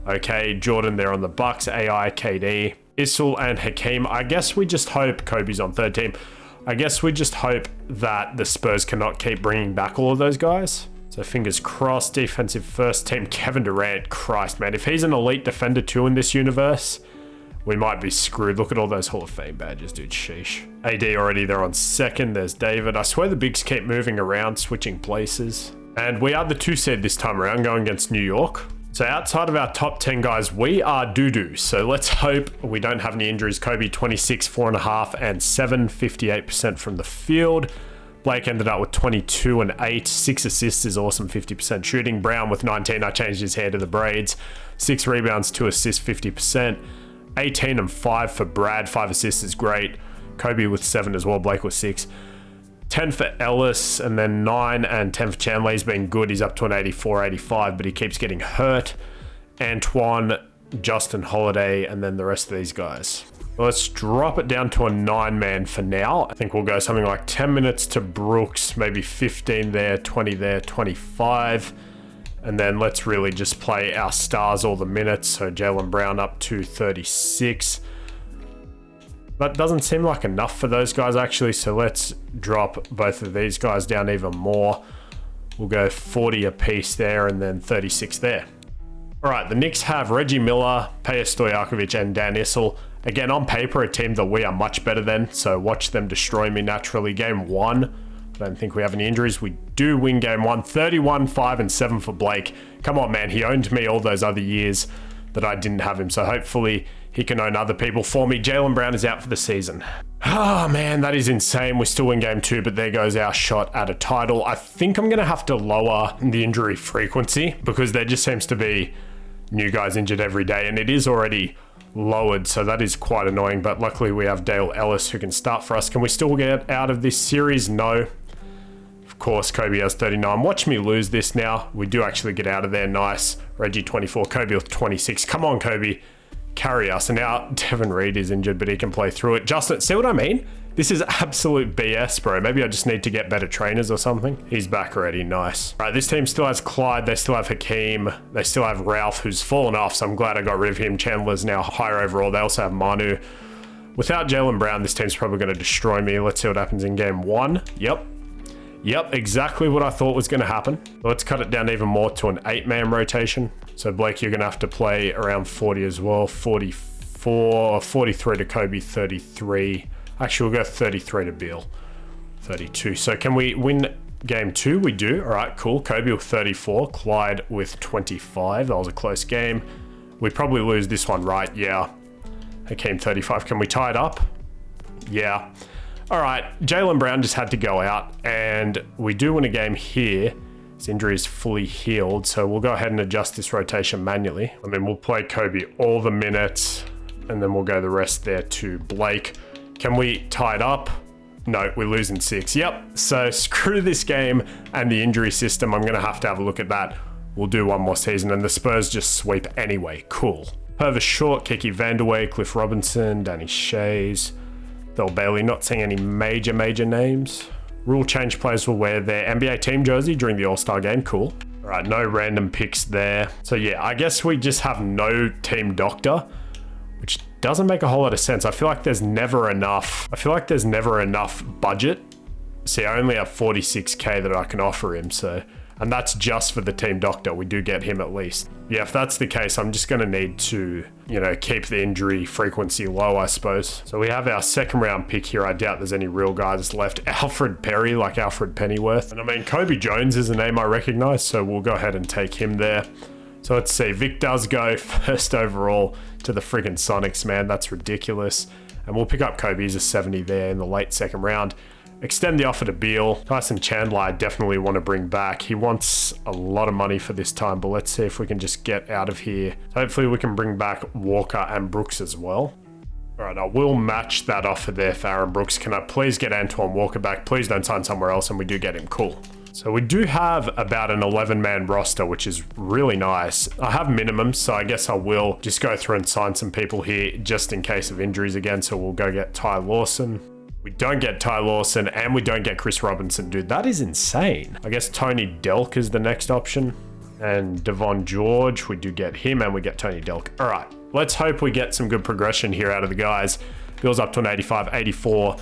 [SPEAKER 1] Okay, Jordan there on the Bucks. AI, KD. Issel and Hakeem. I guess we just hope Kobe's on third team. I guess we just hope that the Spurs cannot keep bringing back all of those guys. So fingers crossed. Defensive first team, Kevin Durant. Christ, man. If he's an elite defender too in this universe, we might be screwed. Look at all those Hall of Fame badges, dude. Sheesh. AD already there on second. There's David. I swear the bigs keep moving around, switching places. And we are the 2 seed this time around, going against New York. So outside of our top 10 guys, we are doo-doo. So let's hope we don't have any injuries. Kobe, 26, 4.5, and 7, 58% from the field. Blake ended up with 22 and 8. 6 assists is awesome, 50% shooting. Brown with 19. I changed his hair to the braids. 6 rebounds, 2 assists, 50%. 18 and 5 for Brad. 5 assists is great. Kobe with 7 as well. Blake with 6. 10 for Ellis, and then 9 and 10 for Chandler. He's been good. He's up to an 84, 85, but he keeps getting hurt. Antoine, Justin Holiday, and then the rest of these guys. Let's drop it down to a 9-man for now. I think we'll go something like 10 minutes to Brooks, maybe 15 there, 20 there, 25. And then let's really just play our stars all the minutes. So Jaylen Brown up to 36. That doesn't seem like enough for those guys actually. So let's drop both of these guys down even more. We'll go 40 a piece there and then 36 there. All right, the Knicks have Reggie Miller, Peja Stojakovic, and Dan Issel. Again, on paper, a team that we are much better than. So watch them destroy me naturally. Game 1. I don't think we have any injuries. We do win game 1. 31, 5, and 7 for Blake. Come on, man. He owned me all those other years that I didn't have him. So hopefully he can own other people for me. Jaylen Brown is out for the season. Oh, man, that is insane. We still win game 2, but there goes our shot at a title. I think I'm going to have to lower the injury frequency because there just seems to be new guys injured every day, and it is already lowered, so that is quite annoying. But luckily we have Dale Ellis who can start for us. Can we still get out of this series? No. Of course, Kobe has 39. Watch me lose this now. We do actually get out of there. Nice. Reggie 24. Kobe with 26. Come on, Kobe. Carry us. And now Devin Reed is injured, but he can play through it. Justin, see what I mean? This is absolute BS, bro. Maybe I just need to get better trainers or something. He's back already. Nice. All right, this team still has Clyde. They still have Hakeem. They still have Ralph, who's fallen off, so I'm glad I got rid of him. Chandler's now higher overall. They also have Manu. Without Jaylen Brown, this team's probably going to destroy me. Let's see what happens in game 1. Yep, exactly what I thought was going to happen. Let's cut it down even more to an 8-man rotation. So Blake, you're going to have to play around 40 as well. 44, 43 to Kobe, 33. Actually, we'll go 33 to Beal. 32. So can we win game 2? We do. All right, cool. Kobe with 34. Clyde with 25. That was a close game. We probably lose this one, right? Yeah. Hakeem 35. Can we tie it up? Yeah. All right. Jaylen Brown just had to go out, and we do win a game here. His injury is fully healed, so we'll go ahead and adjust this rotation manually. I mean, we'll play Kobe all the minutes, and then we'll go the rest there to Blake. Can we tie it up? No, we lose in 6. Yep. So screw this game and the injury system. I'm going to have a look at that. We'll do one more season, and the Spurs just sweep anyway. Cool. Purvis Short, Kiki Vandeweghe, Cliff Robinson, Danny Shays, Del Bailey. Not seeing any major names. Rule change players will wear their NBA team jersey during the All-Star game. Cool. All right, no random picks there. So yeah, I guess we just have no team doctor, which doesn't make a whole lot of sense. I feel like there's never enough. Budget. See, I only have 46k that I can offer him, so, and that's just for the team doctor. We do get him at least. Yeah, if that's the case, I'm just going to need to, keep the injury frequency low, I suppose. So we have our 2nd round pick here. I doubt there's any real guys left. Alfred Perry, like Alfred Pennyworth. And I mean, Kobe Jones is a name I recognize, so we'll go ahead and take him there. So let's see. Vic does go 1st overall to the friggin' Sonics, man. That's ridiculous. And we'll pick up Kobe. He's a 70 there in the late 2nd round. Extend the offer to Beal. Tyson Chandler, I definitely want to bring back. He wants a lot of money for this time, but let's see if we can just get out of here. Hopefully we can bring back Walker and Brooks as well. All right, I will match that offer there for Aaron Brooks. Can I please get Antoine Walker back? Please don't sign somewhere else, and we do get him. Cool. So we do have about an 11-man roster, which is really nice. I have minimums, so I guess I will just go through and sign some people here just in case of injuries again. So we'll go get Ty Lawson. We don't get Ty Lawson, and we don't get Chris Robinson. Dude, that is insane. I guess Tony Delk is the next option. And Devon George, we do get him, and we get Tony Delk. All right, let's hope we get some good progression here out of the guys. Bill's up to an 85, 84.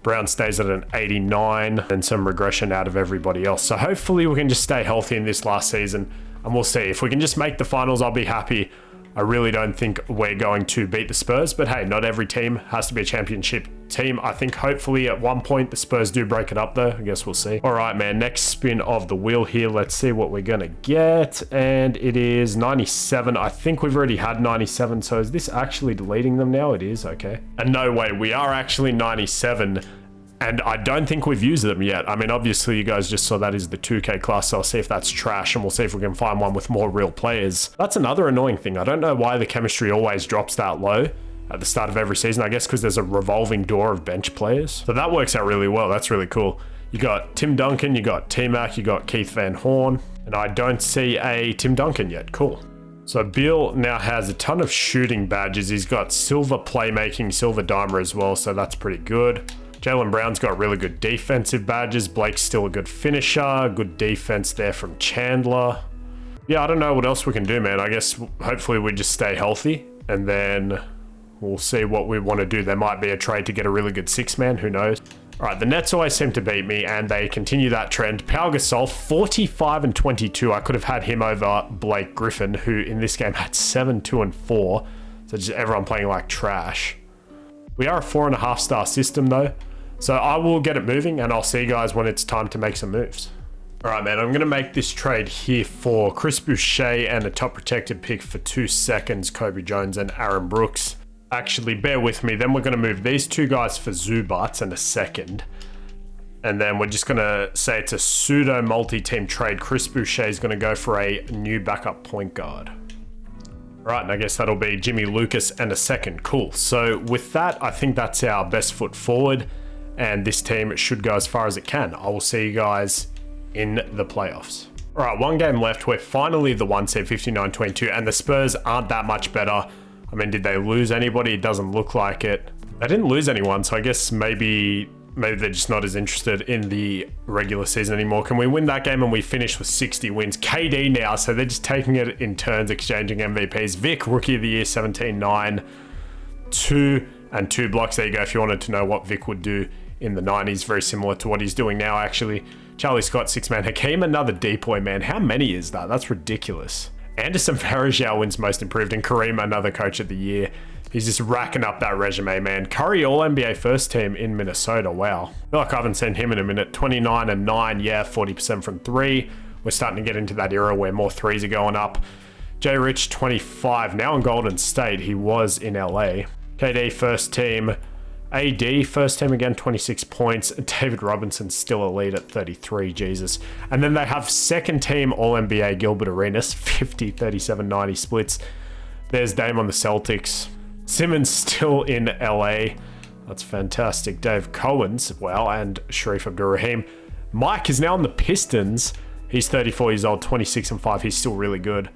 [SPEAKER 1] Brown stays at an 89, and some regression out of everybody else. So hopefully we can just stay healthy in this last season, and we'll see. If we can just make the finals, I'll be happy. I really don't think we're going to beat the Spurs, but hey, not every team has to be a championship team. I think hopefully at one point the Spurs do break it up though. I guess we'll see. All right, man, next spin of the wheel here. Let's see what we're gonna get. And it is 97. I think we've already had 97. So is this actually deleting them now? It is, okay. And no way, we are actually 97. And I don't think we've used them yet. I mean, obviously you guys just saw that is the 2K class, so I'll see if that's trash, and we'll see if we can find one with more real players. That's another annoying thing. I don't know why the chemistry always drops that low at the start of every season. I guess because there's a revolving door of bench players. So that works out really well. That's really cool. You got Tim Duncan, you got T-Mac, you got Keith Van Horn, and I don't see a Tim Duncan yet. Cool. So Beal now has a ton of shooting badges. He's got silver playmaking, silver dimer as well, so that's pretty good. Jaylen Brown's got really good defensive badges. Blake's still a good finisher. Good defense there from Chandler. Yeah, I don't know what else we can do, man. I guess hopefully we just stay healthy, and then we'll see what we want to do. There might be a trade to get a really good 6-man. Who knows? All right, the Nets always seem to beat me, and they continue that trend. Pau Gasol, 45 and 22. I could have had him over Blake Griffin, who in this game had 7, 2, and 4. So just everyone playing like trash. We are a 4.5-star system, though. So I will get it moving, and I'll see you guys when it's time to make some moves. All right, man, I'm going to make this trade here for Chris Boucher and a top protected pick for 2 seconds, Kobe Jones and Aaron Brooks. Actually, bear with me. Then we're going to move these 2 guys for Zubats and a second. And then we're just going to say it's a pseudo multi-team trade. Chris Boucher is going to go for a new backup point guard. All right, and I guess that'll be Jimmy Lucas and a second. Cool. So with that, I think that's our best foot forward. And this team should go as far as it can. I will see you guys in the playoffs. All right, 1 game left. We're finally the 1 seed, 59-22, and the Spurs aren't that much better. I mean, did they lose anybody? It doesn't look like it. They didn't lose anyone, so I guess maybe they're just not as interested in the regular season anymore. Can we win that game and we finish with 60 wins? KD now, so they're just taking it in turns, exchanging MVPs. Vic, Rookie of the Year, 17-9. 2 and 2 blocks. There you go. If you wanted to know what Vic would do in the 90s, very similar to what he's doing now, actually. Charlie Scott, 6-man. Hakeem, another depoy, man. How many is that? That's ridiculous. Anderson Varejao wins most improved, and Kareem, another coach of the year. He's just racking up that resume, man. Curry, all-NBA first team in Minnesota. Wow. I feel like I haven't seen him in a minute. 29 and 9. Yeah, 40% from 3. We're starting to get into that era where more threes are going up. Jay Rich, 25. Now in Golden State. He was in LA. KD, first team. AD, first team again, 26 points. David Robinson still elite at 33, Jesus. And then they have second team All-NBA Gilbert Arenas, 50, 37, 90 splits. There's Dame on the Celtics. Simmons still in LA. That's fantastic. Dave Cowens, wow, and Sharif Abdul-Rahim. Mike is now on the Pistons. He's 34 years old, 26 and 5. He's still really good.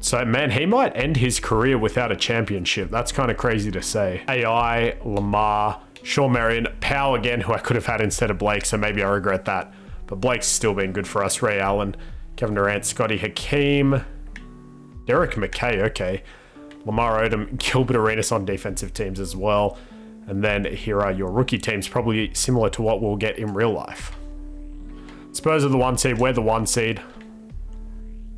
[SPEAKER 1] So, man, he might end his career without a championship. That's kind of crazy to say. AI, Lamar, Sean Marion, Powell again, who I could have had instead of Blake, so maybe I regret that. But Blake's still been good for us. Ray Allen, Kevin Durant, Scotty Hakeem, Derek McKay, okay. Lamar Odom, Gilbert Arenas on defensive teams as well. And then here are your rookie teams, probably similar to what we'll get in real life. Spurs are the 1 seed. We're the 1 seed.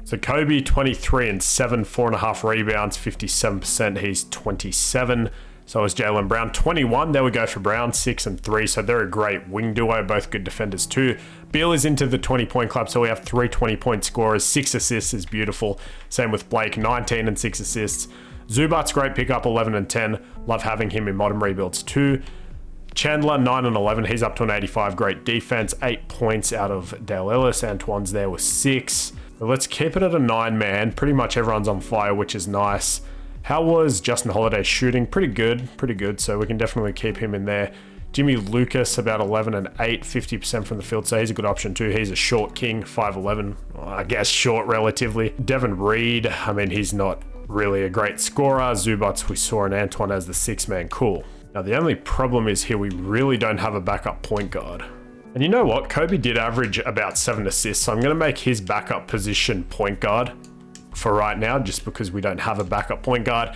[SPEAKER 1] So Kobe, 23 and 7, 4.5 rebounds, 57%. He's 27. So is Jaylen Brown, 21. There we go for Brown, 6 and 3. So they're a great wing duo, both good defenders too. Beal is into the 20-point club, so we have 3 20-point scorers. 6 assists is beautiful. Same with Blake, 19 and 6 assists. Zubac's great pickup, 11 and 10. Love having him in modern rebuilds too. Chandler, 9 and 11. He's up to an 85. Great defense. 8 points out of Dale Ellis. Antoine's there with 6. But let's keep it at a 9-man. Pretty much everyone's on fire, which is nice. How was Justin Holiday shooting? Pretty good. So we can definitely keep him in there. Jimmy Lucas, about 11 and 8, 50% from the field. So he's a good option too. He's a short king, 5'11". Well, I guess short relatively. Devin Reed, I mean, he's not really a great scorer. Zubats, we saw, and Antoine as the 6-man. Cool. Now, the only problem is here we really don't have a backup point guard. And you know what? Kobe did average about 7 assists, so I'm going to make his backup position point guard for right now, just because we don't have a backup point guard.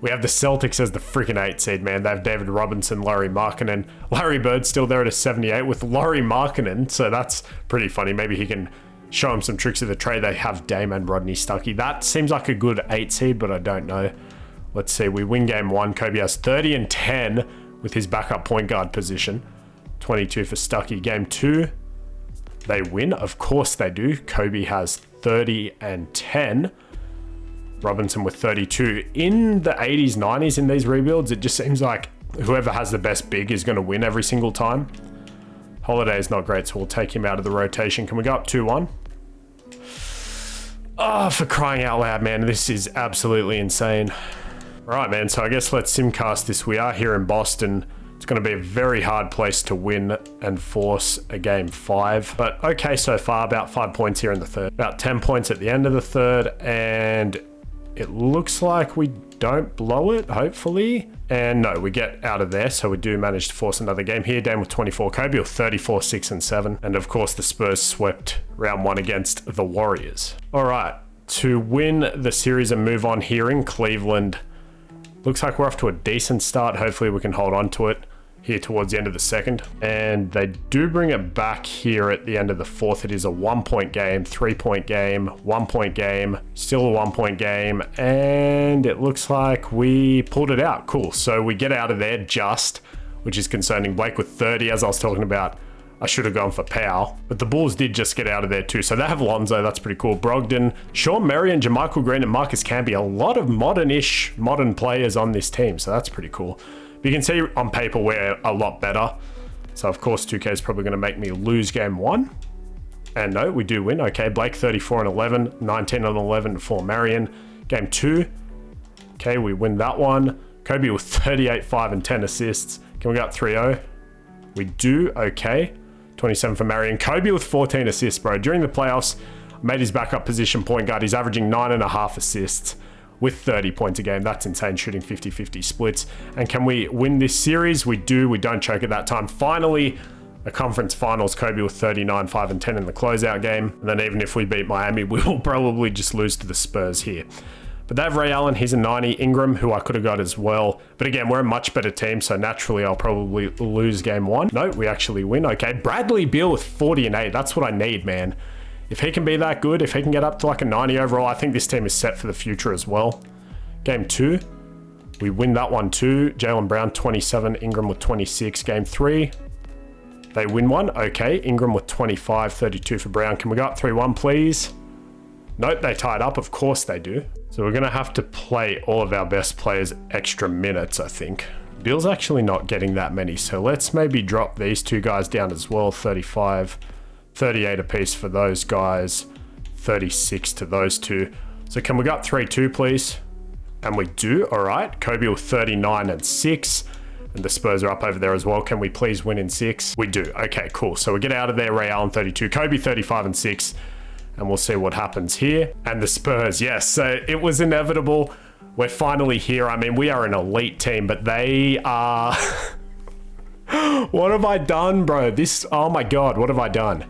[SPEAKER 1] We have the Celtics as the freaking 8 seed, man. They have David Robinson, Larry Markkinen. Larry Bird's still there at a 78 with Larry Markkinen, so that's pretty funny. Maybe he can show him some tricks of the trade. They have Dame and Rodney Stuckey. That seems like a good 8 seed, but I don't know. Let's see. We win game 1. Kobe has 30 and 10 with his backup point guard position. 22 for Stuckey. Game 2, they win. Of course they do. Kobe has 30 and 10. Robinson with 32. In the 80s, 90s in these rebuilds, it just seems like whoever has the best big is going to win every single time. Holiday is not great, so we'll take him out of the rotation. Can we go up 2-1? Oh, for crying out loud, man. This is absolutely insane. All right, man. So I guess let's simcast this. We are here in Boston. It's going to be a very hard place to win and force a game 5. But okay so far, about 5 points here in the third. About 10 points at the end of the third. And it looks like we don't blow it, hopefully. And no, we get out of there. So we do manage to force another game here. Dame with 24. Kobe with 34, 6 and 7. And of course, the Spurs swept round 1 against the Warriors. All right, to win the series and move on here in Cleveland. Looks like we're off to a decent start. Hopefully we can hold on to it here towards the end of the second. And they do bring it back here at the end of the fourth. It is a 1-point game, 3-point game, 1-point game, still a 1-point game. And it looks like we pulled it out. Cool. So we get out of there just, which is concerning. Blake with 30, as I was talking about. I should have gone for Powell, but the Bulls did just get out of there too. So they have Lonzo, that's pretty cool. Brogdon, Sean Marion, JaMychal Green, and Marcus Camby. A lot of modern players on this team, so that's pretty cool. But you can see on paper we're a lot better. So of course 2K is probably going to make me lose game 1. And no, we do win. Okay, Blake 34 and 11, 19 and 11 for Marion. Game 2, okay, we win that one. Kobe with 38, 5 and 10 assists. Can we go up 3-0? We do, okay. 27 for Marion. Kobe with 14 assists, bro. During the playoffs, made his backup position point guard. He's averaging 9.5 assists with 30 points a game. That's insane, shooting 50-50 splits. And can we win this series? We do. We don't choke at that time. Finally, a conference finals. Kobe with 39, 5 and 10 in the closeout game. And then even if we beat Miami, we will probably just lose to the Spurs here. But they have Ray Allen, he's a 90. Ingram, who I could have got as well. But again, we're a much better team, so naturally I'll probably lose game 1. No, we actually win. Okay, Bradley Beal with 40 and 8. That's what I need, man. If he can be that good, if he can get up to like a 90 overall, I think this team is set for the future as well. Game 2, we win that one too. Jaylen Brown, 27. Ingram with 26. Game 3, they win one. Okay, Ingram with 25, 32 for Brown. Can we go up 3-1, please? Nope, they tied up. Of course they do. So we're going to have to play all of our best players extra minutes, I think. Beal's actually not getting that many, so let's maybe drop these two guys down as well. 35, 38 apiece for those guys, 36 to those two. So can we go up 3-2, please? And we do. All right, Kobe with 39 and 6. And the Spurs are up over there as well. Can we please win in 6? We do. Okay, cool. So we get out of there. Ray Allen 32, Kobe 35 and 6. And we'll see what happens here. And the Spurs, yes. So it was inevitable. We're finally here. I mean, we are an elite team, but they are... What have I done, bro? Oh my God, what have I done?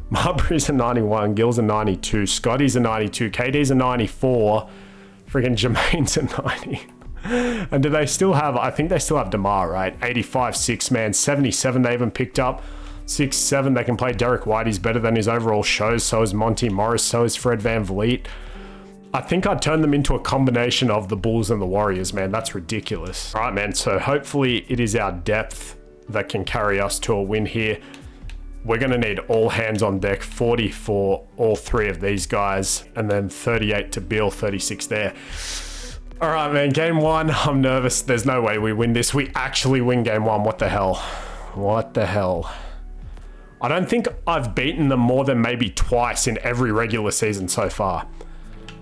[SPEAKER 1] Marbury's a 91, Gill's a 92, Scotty's a 92, KD's a 94, freaking Jermaine's a 90. And do they still have, I think they still have DeMar, right? 85, 6-man, 77 they even picked up. 6-7, they can play Derek White. He's better than his overall shows. So is Monty Morris. So is Fred VanVleet. I think I'd turn them into a combination of the Bulls and the Warriors, man. That's ridiculous. All right, man. So hopefully it is our depth that can carry us to a win here. We're going to need all hands on deck. 40 for all three of these guys. And then 38 to Beal, 36 there. All right, man. Game 1. I'm nervous. There's no way we win this. We actually win game 1. What the hell? What the hell? I don't think I've beaten them more than maybe twice in every regular season so far.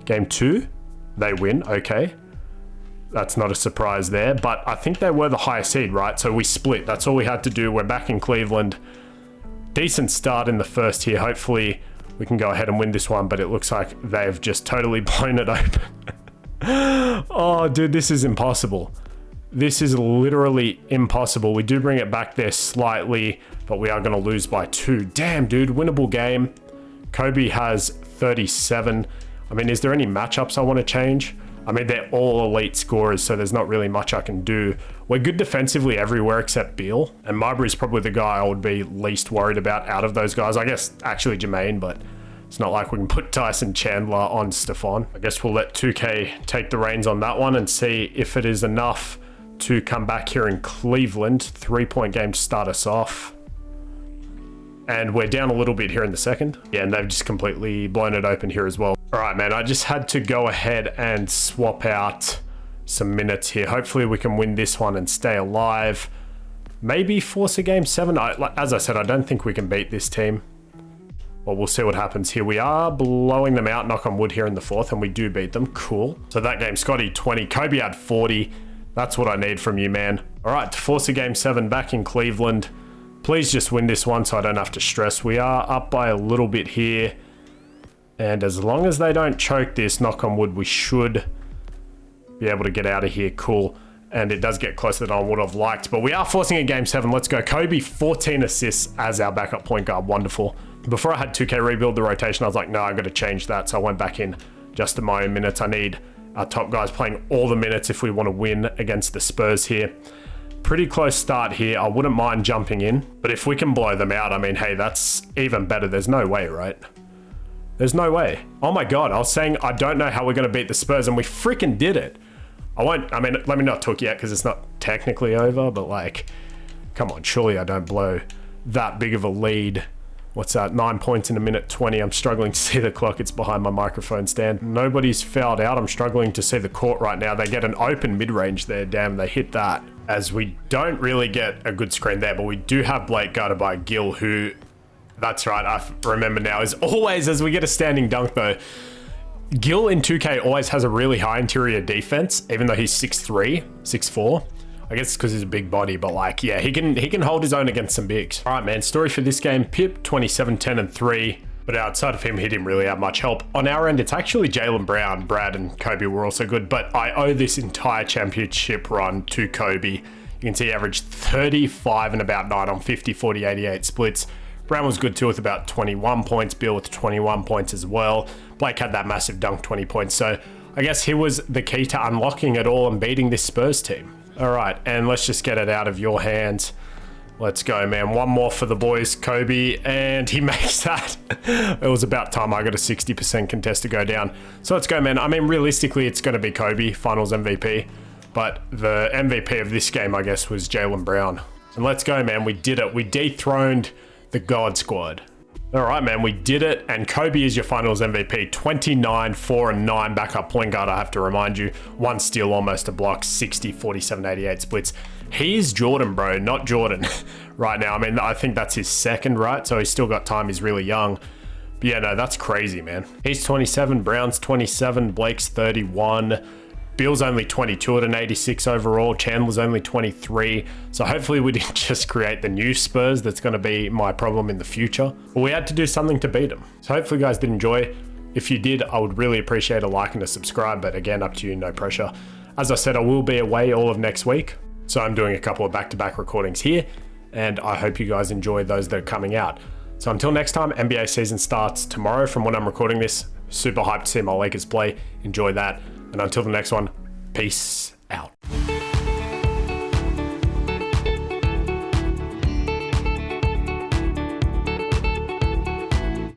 [SPEAKER 1] Game 2, they win. Okay. That's not a surprise there, but I think they were the highest seed, right? So we split. That's all we had to do. We're back in Cleveland. Decent start in the first here. Hopefully we can go ahead and win this one, but it looks like they've just totally blown it open. Oh, dude, this is impossible. This is literally impossible. We do bring it back there slightly, but we are going to lose by 2. Damn, dude, winnable game. Kobe has 37. I mean, is there any matchups I want to change? I mean, they're all elite scorers, so there's not really much I can do. We're good defensively everywhere except Beal, and Marbury's probably the guy I would be least worried about out of those guys. I guess actually Jermaine, but it's not like we can put Tyson Chandler on Stephon. I guess we'll let 2K take the reins on that one and see if it is enough to come back here in Cleveland. 3-point game to start us off. And we're down a little bit here in the second. Yeah, and they've just completely blown it open here as well. All right, man, I just had to go ahead and swap out some minutes here. Hopefully we can win this one and stay alive. Maybe force a game 7. As I said, I don't think we can beat this team. Well, we'll see what happens here. We are blowing them out, knock on wood, here in the 4th, and we do beat them. Cool. So that game, Scotty 20, Kobe had 40. That's what I need from you, man. All right, to force a game 7 back in Cleveland. Please just win this one so I don't have to stress. We are up by a little bit here. And as long as they don't choke this, knock on wood, we should be able to get out of here. Cool. And it does get closer than I would have liked. But we are forcing a game 7. Let's go. Kobe, 14 assists as our backup point guard. Wonderful. Before I had 2K rebuild the rotation, I was like, no, I got to change that. So I went back in just in my own minutes. I need our top guys playing all the minutes if we want to win against the Spurs here. Pretty close start here. I wouldn't mind jumping in, but if we can blow them out, I mean, hey, that's even better. There's no way, right? There's no way. Oh my God, I was saying I don't know how we're going to beat the Spurs, and we freaking did it. I mean, let me not talk yet because it's not technically over, but like, come on, surely I don't blow that big of a lead. What's that? 9 points in a minute 20. I'm struggling to see the clock. It's behind my microphone stand. Nobody's fouled out. I'm struggling to see the court right now. They get an open mid-range there. Damn, they hit that. As we don't really get a good screen there, but we do have Blake guarded by Gill, who, that's right, I remember now, is always, as we get a standing dunk though, Gill in 2K always has a really high interior defense, even though he's 6'3", 6'4". I guess it's because he's a big body, but like, yeah, he can hold his own against some bigs. All right, man, story for this game, Pip, 27, 10, and 3. But outside of him, he didn't really have much help. On our end, it's actually Jaylen Brown, Brad, and Kobe were also good, but I owe this entire championship run to Kobe. You can see he averaged 35 and about 9 on 50, 40, 88 splits. Brown was good too with about 21 points, Bill with 21 points as well. Blake had that massive dunk, 20 points. So I I guess he was the key to unlocking it all and beating this Spurs team. All right, and let's just get it out of your hands. Let's go, man. One more for the boys, Kobe, and he makes that. It was about time. I got a 60% contest to go down. So let's go, man. I mean, realistically, it's going to be Kobe, finals MVP. But the MVP of this game, I guess, was Jaylen Brown. And let's go, man. We did it. We dethroned the God Squad. All right, man, we did it. And Kobe is your finals MVP. 29, 4, and 9 backup point guard, I have to remind you. 1 steal, almost a block, 60, 47, 88 splits. He's Jordan, bro, not Jordan right now. I mean, I think that's his second, right? So he's still got time. He's really young. But yeah, no, that's crazy, man. He's 27, Brown's 27, Blake's 31. Bill's only 22 at an 86 overall. Chandler's only 23. So hopefully we didn't just create the new Spurs that's going to be my problem in the future. But we had to do something to beat them. So hopefully you guys did enjoy. If you did, I would really appreciate a like and a subscribe. But again, up to you, no pressure. As I said, I will be away all of next week. So I'm doing a couple of back-to-back recordings here. And I hope you guys enjoy those that are coming out. So until next time, NBA season starts tomorrow from when I'm recording this. Super hyped to see my Lakers play. Enjoy that. And until the next one, peace